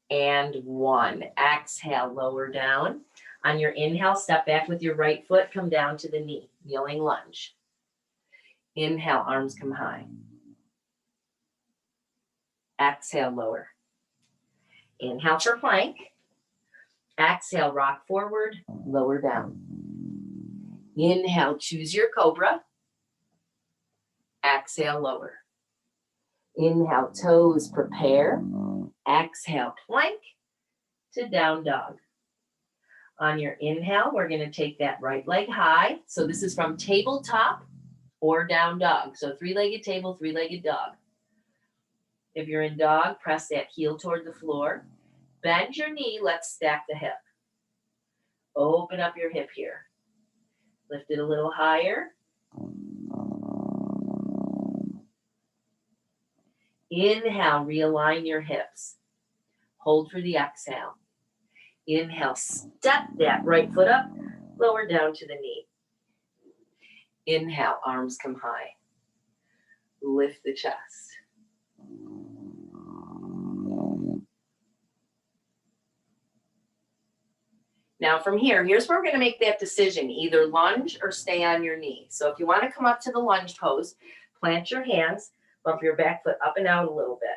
S1: and 1. Exhale, lower down. On your inhale, step back with your right foot, come down to the knee, kneeling lunge. Inhale, arms come high. Exhale, lower. Inhale for plank. Exhale, rock forward, lower down. Inhale, choose your cobra. Exhale, lower. Inhale, toes, prepare. Exhale, plank to down dog. On your inhale, we're going to take that right leg high. So this is from tabletop or down dog. So 3-legged table, 3-legged dog. If you're in dog, press that heel toward the floor. Bend your knee. Let's stack the hip. Open up your hip here. Lift it a little higher. Inhale, realign your hips. Hold for the exhale. Inhale, step that right foot up, lower down to the knee. Inhale, arms come high. Lift the chest. Now from here, here's where we're going to make that decision, either lunge or stay on your knee. So if you want to come up to the lunge pose, plant your hands, bump your back foot up and out a little bit.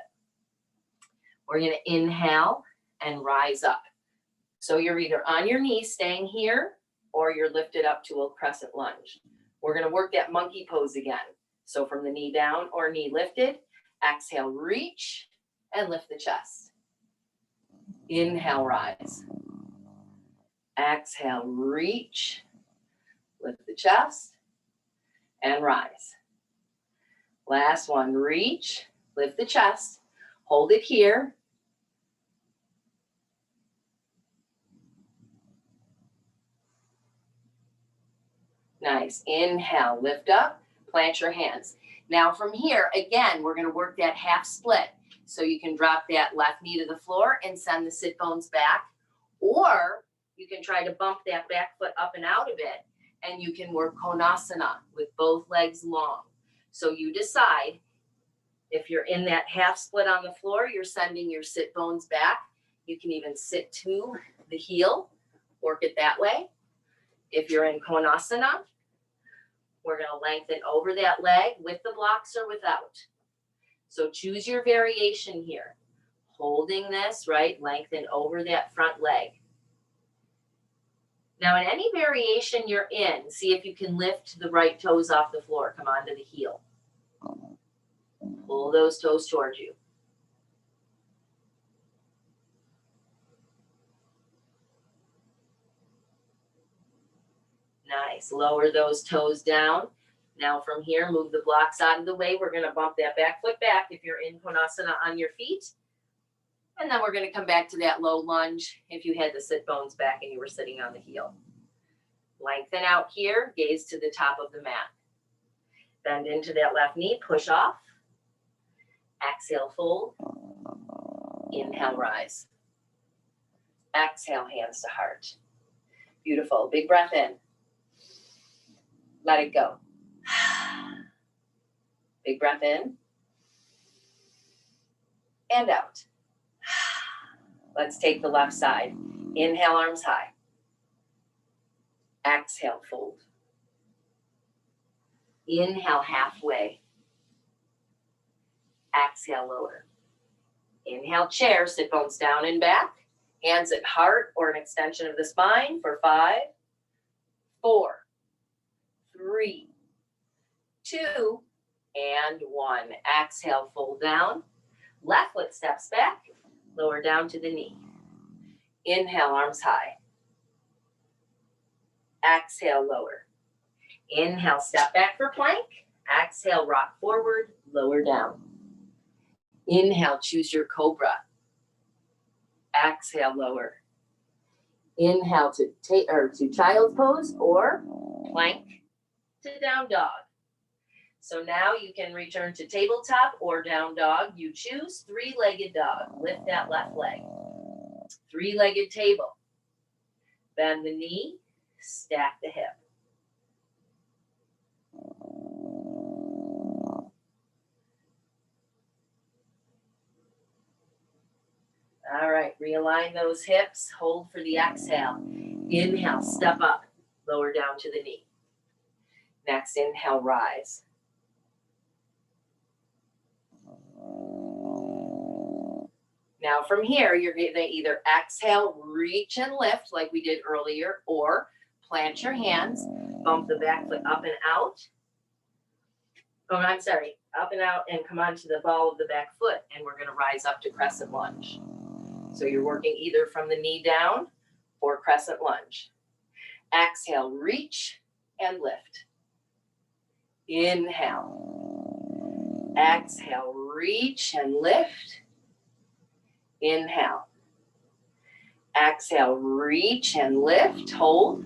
S1: We're going to inhale and rise up. So you're either on your knee staying here or you're lifted up to a crescent lunge. We're going to work that monkey pose again. So from the knee down or knee lifted, exhale, reach and lift the chest. Inhale, rise. Exhale, reach, lift the chest and rise. Last one, reach, lift the chest, hold it here. Nice, inhale, lift up, plant your hands. Now from here, again, we're gonna work that half split. So you can drop that left knee to the floor and send the sit bones back, or you can try to bump that back foot up and out a bit, and you can work Konasana with both legs long. So you decide. If you're in that half split on the floor, you're sending your sit bones back. You can even sit to the heel, work it that way. If you're in Konasana, we're going to lengthen over that leg with the blocks or without. So choose your variation here. Holding this, right? Lengthen over that front leg. Now, in any variation you're in, see if you can lift the right toes off the floor. Come onto the heel. Pull those toes towards you. Nice. Lower those toes down. Now from here, move the blocks out of the way. We're going to bump that back foot back if you're in Konasana on your feet. And then we're going to come back to that low lunge if you had the sit bones back and you were sitting on the heel. Lengthen out here, gaze to the top of the mat. Bend into that left knee, push off. Exhale, fold. Inhale, rise. Exhale, hands to heart. Beautiful. Big breath in. Let it go. Big breath in. And out. Let's take the left side. Inhale, arms high. Exhale, fold. Inhale, halfway. Exhale, lower. Inhale, chair, sit bones down and back. Hands at heart or an extension of the spine for 5, 4, 3, 2, and 1. Exhale, fold down. Left foot steps back, lower down to the knee. Inhale, arms high. Exhale, lower. Inhale, step back for plank. Exhale, rock forward, lower down. Inhale, choose your cobra. Exhale, lower. Inhale to child's pose or plank to down dog. So now you can return to tabletop or down dog. You choose. 3-legged dog. Lift that left leg. 3-legged table. Bend the knee, stack the hip. All right, realign those hips. Hold for the exhale. Inhale, step up, lower down to the knee. Next, inhale, rise. Now from here, you're going to either exhale, reach and lift like we did earlier, or plant your hands, bump the back foot up and out. Oh, I'm sorry, up and out and come onto the ball of the back foot, and we're going to rise up to Crescent Lunge. So you're working either from the knee down or Crescent Lunge. Exhale, reach and lift. Inhale. Exhale, reach and lift. Inhale. Exhale, reach and lift. Hold.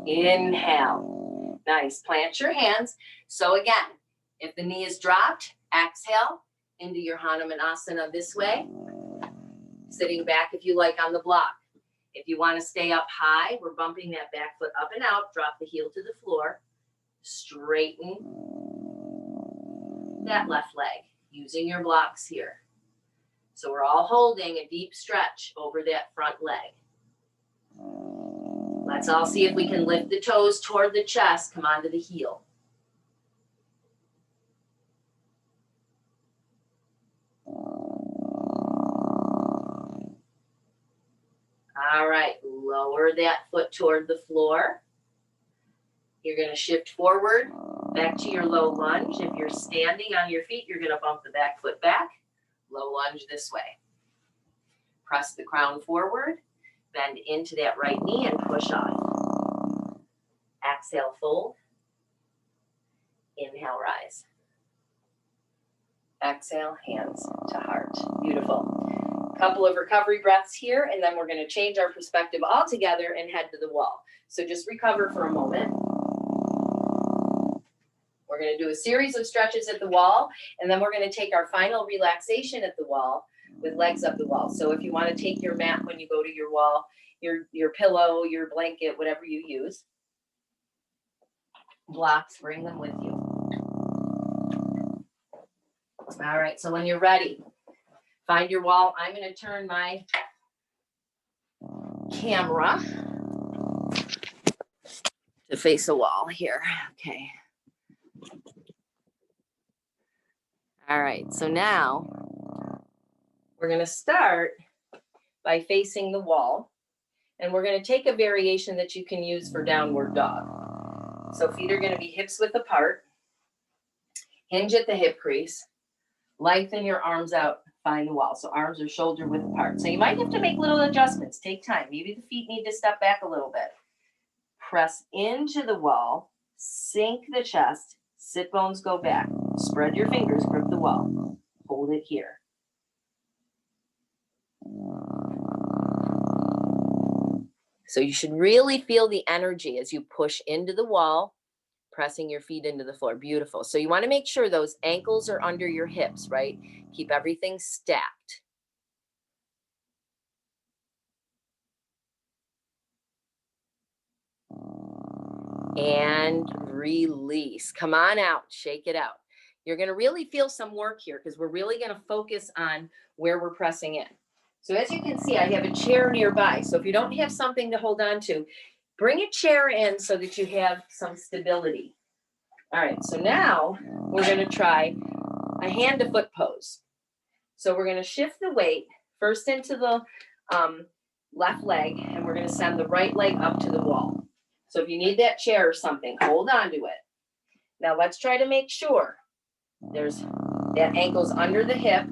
S1: Inhale. Nice. Plant your hands. So again, if the knee is dropped, exhale into your Hana Venasana this way. Sitting back if you like on the block. If you want to stay up high, we're bumping that back foot up and out. Drop the heel to the floor. Straighten that left leg using your blocks here. So we're all holding a deep stretch over that front leg. Let's all see if we can lift the toes toward the chest. Come onto the heel. All right, lower that foot toward the floor. You're going to shift forward, back to your low lunge. If you're standing on your feet, you're going to bump the back foot back. Low lunge this way. Press the crown forward. Bend into that right knee and push off. Exhale, fold. Inhale, rise. Exhale, hands to heart. Beautiful. Couple of recovery breaths here, and then we're going to change our perspective altogether and head to the wall. So just recover for a moment. We're going to do a series of stretches at the wall, and then we're going to take our final relaxation at the wall with legs up the wall. So if you want to take your mat when you go to your wall, your pillow, your blanket, whatever you use, blocks, bring them with you. All right, so when you're ready, find your wall. I'm going to turn my camera to face a wall here. Okay. All right, so now we're going to start by facing the wall, and we're going to take a variation that you can use for downward dog. So feet are going to be hips width apart, hinge at the hip crease, lengthen your arms out, find the wall. So arms are shoulder width apart. So you might have to make little adjustments. Take time. Maybe the feet need to step back a little bit. Press into the wall, sink the chest, sit bones go back. Spread your fingers, grip the wall. Hold it here. So you should really feel the energy as you push into the wall, pressing your feet into the floor. Beautiful. So you want to make sure those ankles are under your hips, right? Keep everything stacked. And release. Come on out. Shake it out. You're going to really feel some work here because we're really going to focus on where we're pressing in. So as you can see, I have a chair nearby. So if you don't have something to hold on to, bring a chair in so that you have some stability. All right, so now we're going to try a hand to foot pose. So we're going to shift the weight first into the left leg, and we're going to send the right leg up to the wall. So if you need that chair or something, hold on to it. Now let's try to make sure there's that ankle's under the hip.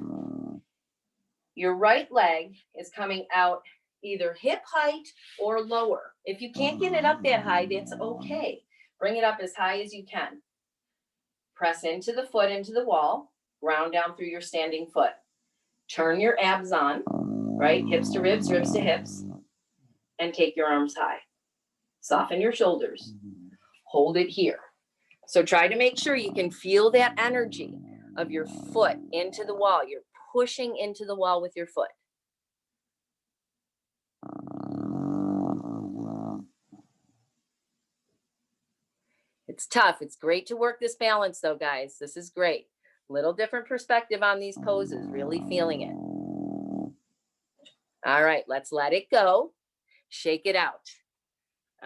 S1: Your right leg is coming out either hip height or lower. If you can't get it up that high, that's okay. Bring it up as high as you can. Press into the foot, into the wall, ground down through your standing foot. Turn your abs on, right? Hips to ribs, ribs to hips, and take your arms high. Soften your shoulders. Hold it here. So try to make sure you can feel that energy of your foot into the wall. You're pushing into the wall with your foot. It's tough. It's great to work this balance though, guys. This is great. Little different perspective on these poses, really feeling it. All right, let's let it go. Shake it out.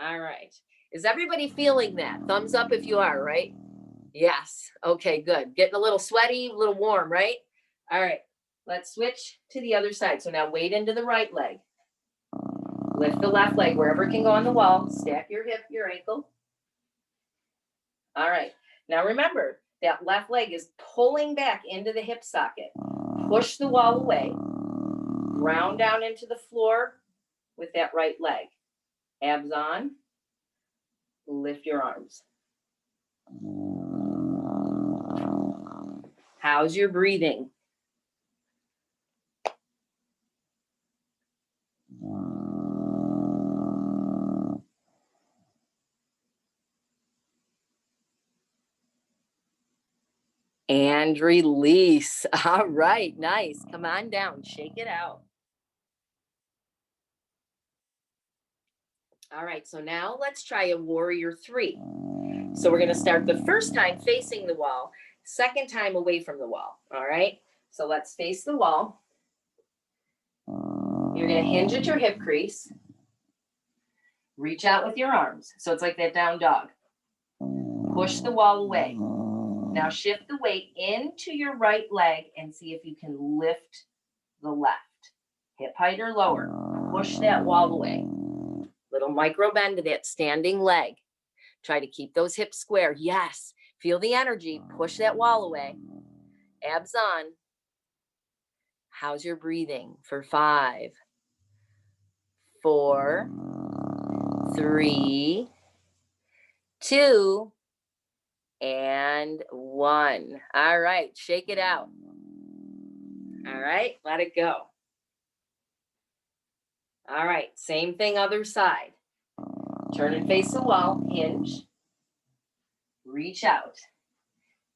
S1: All right. Is everybody feeling that? Thumbs up if you are, right? Yes. Okay, good. Getting a little sweaty, a little warm, right? All right. Let's switch to the other side. So now weight into the right leg. Lift the left leg wherever it can go on the wall. Stack your hip, your ankle. All right. Now remember, that left leg is pulling back into the hip socket. Push the wall away. Ground down into the floor with that right leg. Abs on. Lift your arms. How's your breathing? And release. All right, nice. Come on down, shake it out. All right, so now let's try a warrior 3. So we're going to start the first time facing the wall, second time away from the wall. All right, so let's face the wall. You're going to hinge at your hip crease. Reach out with your arms. So it's like that down dog. Push the wall away. Now shift the weight into your right leg and see if you can lift the left. Hip height or lower. Push that wall away. Little micro bend to that standing leg. Try to keep those hips square. Yes. Feel the energy. Push that wall away. Abs on. How's your breathing? For 5, 4, 3, 2, and 1. All right, shake it out. All right, let it go. All right, same thing, other side. Turn and face the wall, hinge, reach out.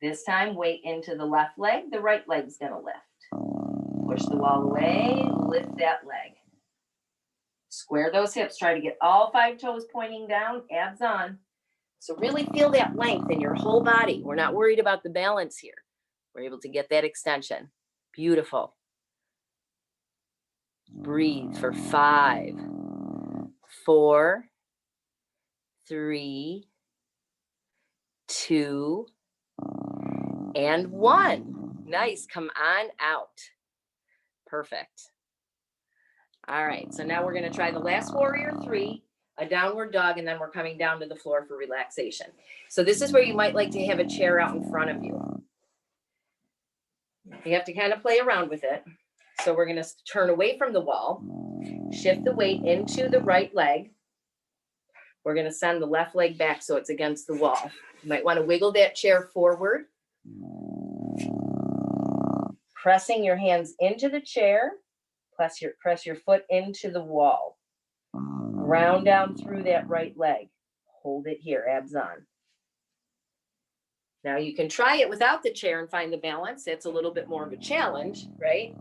S1: This time, weight into the left leg, the right leg's gonna lift. Push the wall away, lift that leg. Square those hips, try to get all 5 toes pointing down, abs on. So really feel that length in your whole body. We're not worried about the balance here. We're able to get that extension. Beautiful. Breathe for 5, 4, 3, 2, and 1. Nice. Come on out. Perfect. All right. So now we're going to try the last warrior 3, a downward dog, and then we're coming down to the floor for relaxation. So this is where you might like to have a chair out in front of you. You have to kind of play around with it. So we're going to turn away from the wall, shift the weight into the right leg. We're going to send the left leg back so it's against the wall. You might want to wiggle that chair forward. Pressing your hands into the chair, press your foot into the wall. Round down through that right leg. Hold it here, abs on. Now you can try it without the chair and find the balance. It's a little bit more of a challenge, right?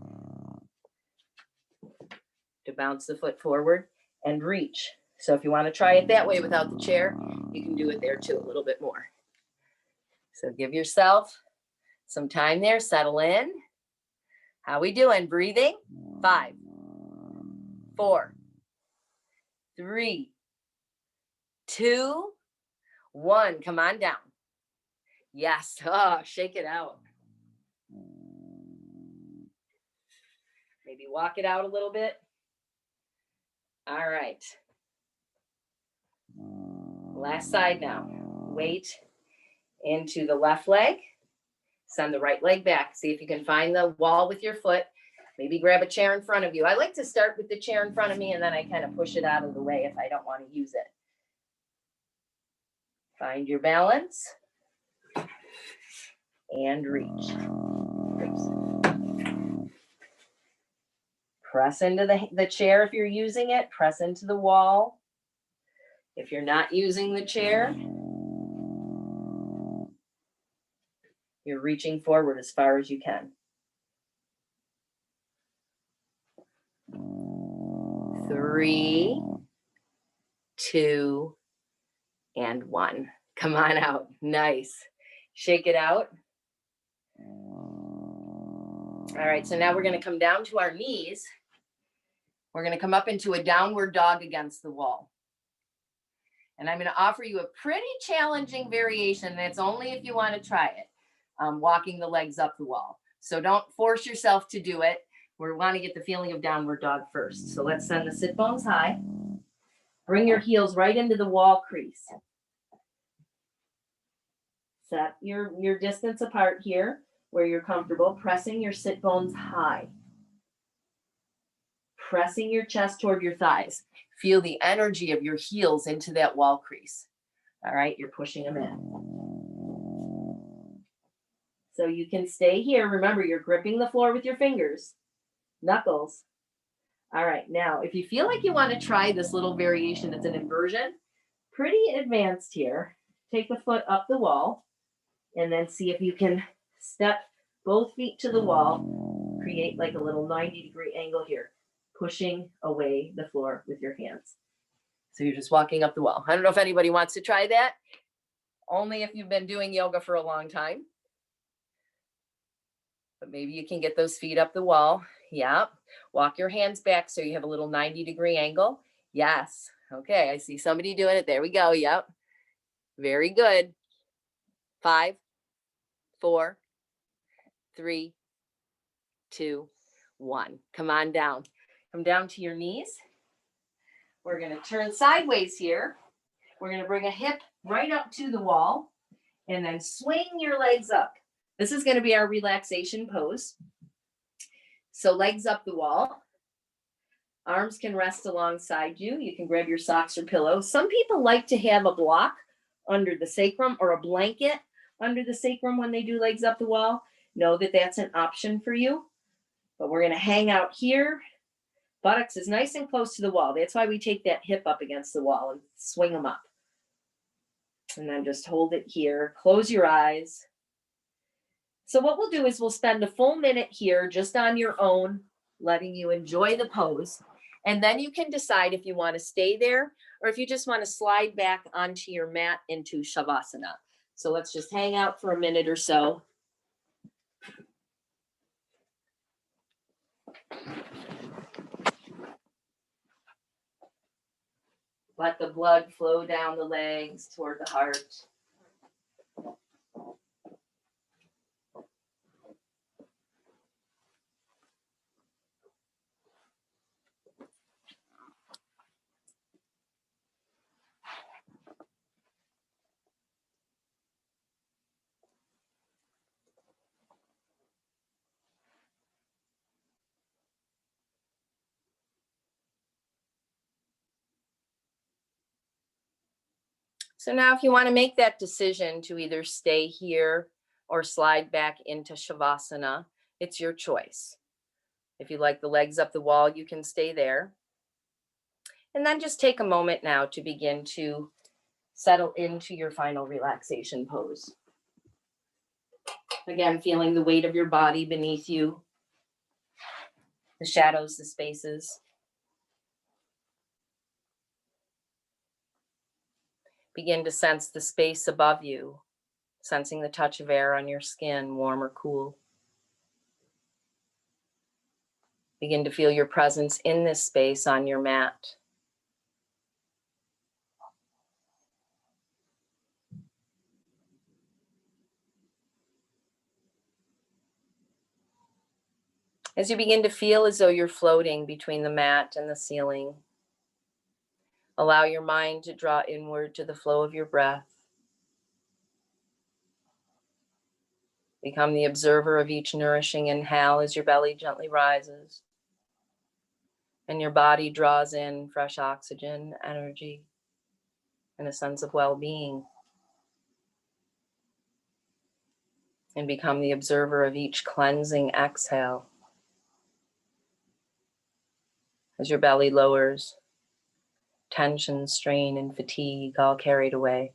S1: To bounce the foot forward and reach. So if you want to try it that way without the chair, you can do it there too, a little bit more. So give yourself some time there, settle in. How we doing? Breathing? 5, 4, 3, 2, 1. Come on down. Yes. Oh, shake it out. Maybe walk it out a little bit. All right. Last side now. Weight into the left leg. Send the right leg back. See if you can find the wall with your foot. Maybe grab a chair in front of you. I like to start with the chair in front of me and then I kind of push it out of the way if I don't want to use it. Find your balance and reach. Press into the chair if you're using it. Press into the wall. If you're not using the chair, you're reaching forward as far as you can. 3, 2, and 1. Come on out. Nice. Shake it out. All right, so now we're going to come down to our knees. We're going to come up into a downward dog against the wall. And I'm going to offer you a pretty challenging variation, and it's only if you want to try it, walking the legs up the wall. So don't force yourself to do it. We want to get the feeling of downward dog first. So let's send the sit bones high. Bring your heels right into the wall crease. Set your distance apart here where you're comfortable, pressing your sit bones high. Pressing your chest toward your thighs. Feel the energy of your heels into that wall crease. All right, you're pushing them in. So you can stay here. Remember, you're gripping the floor with your fingers, knuckles. All right, now, if you feel like you want to try this little variation, it's an inversion, pretty advanced here. Take the foot up the wall and then see if you can step both feet to the wall, create like a little 90-degree angle here, pushing away the floor with your hands. So you're just walking up the wall. I don't know if anybody wants to try that. Only if you've been doing yoga for a long time. But maybe you can get those feet up the wall. Yeah. Walk your hands back so you have a little 90-degree angle. Yes. Okay. I see somebody doing it. There we go. Yep. Very good. 5, 4, 3, 2, 1. Come on down. Come down to your knees. We're going to turn sideways here. We're going to bring a hip right up to the wall and then swing your legs up. This is going to be our relaxation pose. So legs up the wall. Arms can rest alongside you. You can grab your socks or pillows. Some people like to have a block under the sacrum or a blanket under the sacrum when they do legs up the wall. Know that that's an option for you. But we're going to hang out here. Buttocks is nice and close to the wall. That's why we take that hip up against the wall and swing them up. And then just hold it here. Close your eyes. So what we'll do is we'll spend a full minute here just on your own, letting you enjoy the pose. And then you can decide if you want to stay there or if you just want to slide back onto your mat into Shavasana. So let's just hang out for a minute or so. Let the blood flow down the legs toward the heart. So now if you want to make that decision to either stay here or slide back into Shavasana, it's your choice. If you like the legs up the wall, you can stay there. And then just take a moment now to begin to settle into your final relaxation pose. Again, feeling the weight of your body beneath you, the shadows, the spaces. Begin to sense the space above you, sensing the touch of air on your skin, warm or cool. Begin to feel your presence in this space on your mat. As you begin to feel as though you're floating between the mat and the ceiling, allow your mind to draw inward to the flow of your breath. Become the observer of each nourishing inhale as your belly gently rises and your body draws in fresh oxygen, energy, and a sense of well-being. And become the observer of each cleansing exhale as your belly lowers, tension, strain, and fatigue all carried away.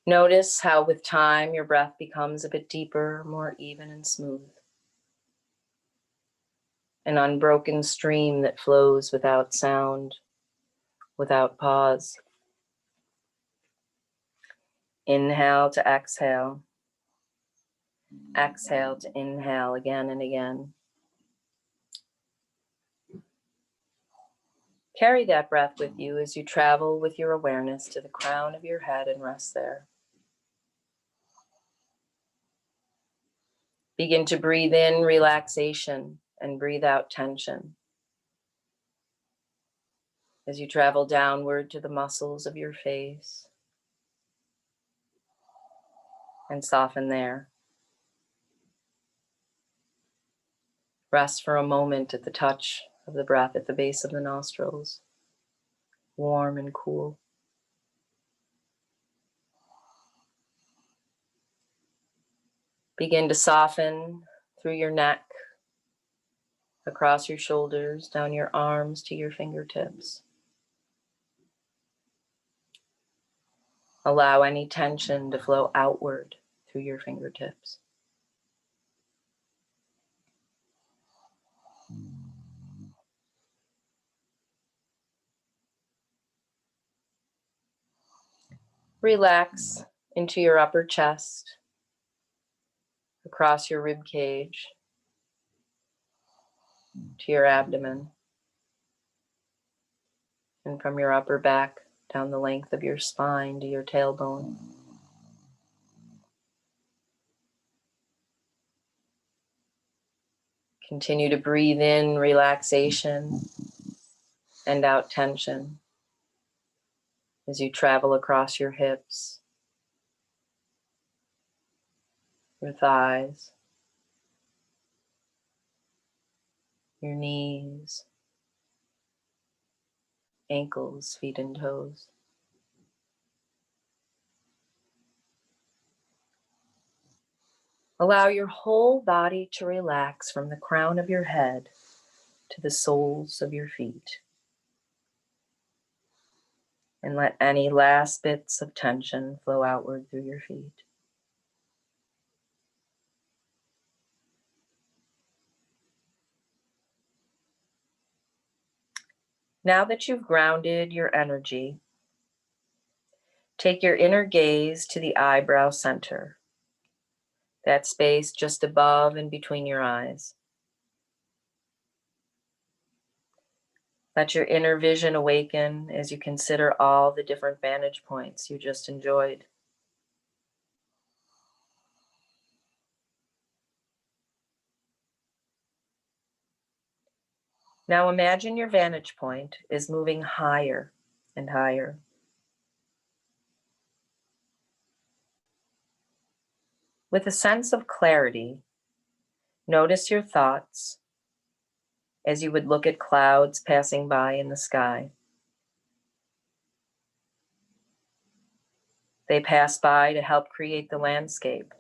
S1: Notice how with time your breath becomes a bit deeper, more even and smooth. An unbroken stream that flows without sound, without pause. Inhale to exhale. Exhale to inhale again and again. Carry that breath with you as you travel with your awareness to the crown of your head and rest there. Begin to breathe in relaxation and breathe out tension as you travel downward to the muscles of your face and soften there. Rest for a moment at the touch of the breath at the base of the nostrils, warm and cool. Begin to soften through your neck, across your shoulders, down your arms to your fingertips. Allow any tension to flow outward through your fingertips. Relax into your upper chest, across your rib cage, to your abdomen, and from your upper back down the length of your spine to your tailbone. Continue to breathe in relaxation and out tension as you travel across your hips, your thighs, your knees, ankles, feet, and toes. Allow your whole body to relax from the crown of your head to the soles of your feet. And let any last bits of tension flow outward through your feet. Now that you've grounded your energy, take your inner gaze to the eyebrow center, that space just above and between your eyes. Let your inner vision awaken as you consider all the different vantage points you just enjoyed. Now imagine your vantage point is moving higher and higher. With a sense of clarity, notice your thoughts as you would look at clouds passing by in the sky. They pass by to help create the landscape,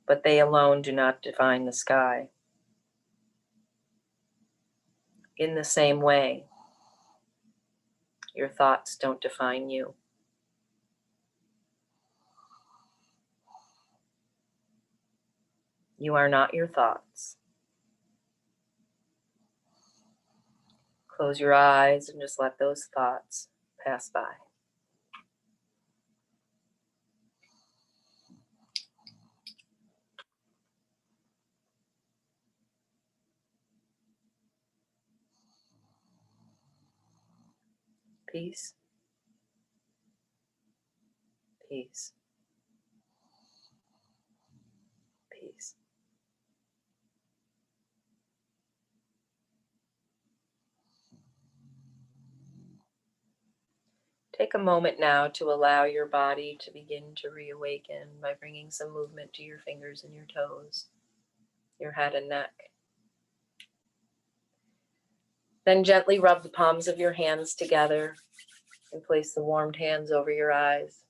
S1: but they alone do not define the sky. In the same way, your thoughts don't define you. You are not your thoughts. Close your eyes and just let those thoughts pass by. Peace, peace, peace. Take a moment now to allow your body to begin to reawaken by bringing some movement to your fingers and your toes, your head and neck. Then gently rub the palms of your hands together and place the warmed hands over your eyes.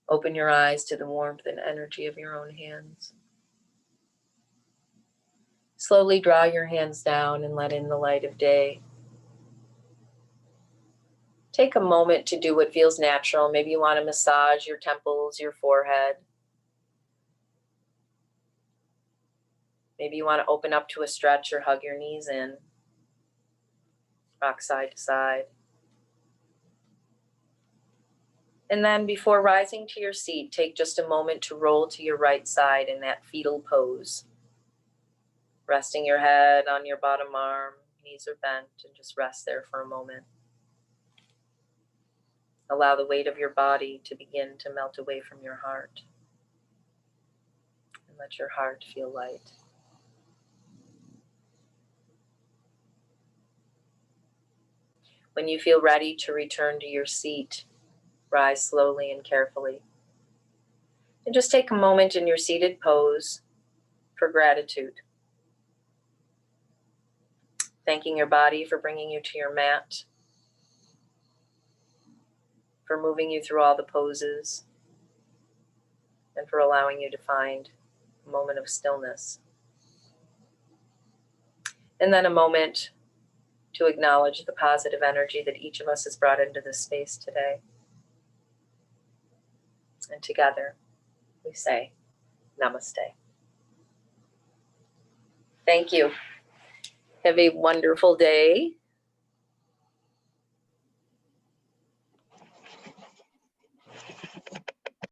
S1: Open your eyes to the warmth and energy of your own hands. Slowly draw your hands down and let in the light of day. Take a moment to do what feels natural. Maybe you want to massage your temples, your forehead. Maybe you want to open up to a stretch or hug your knees in. Rock side to side. And then before rising to your seat, take just a moment to roll to your right side in that fetal pose. Resting your head on your bottom arm, knees are bent, and just rest there for a moment. Allow the weight of your body to begin to melt away from your heart. And let your heart feel light. When you feel ready to return to your seat, rise slowly and carefully. And just take a moment in your seated pose for gratitude. Thanking your body for bringing you to your mat, for moving you through all the poses, and for allowing you to find a moment of stillness. And then a moment to acknowledge the positive energy that each of us has brought into this space today. And together, we say, Namaste. Thank you. Have a wonderful day.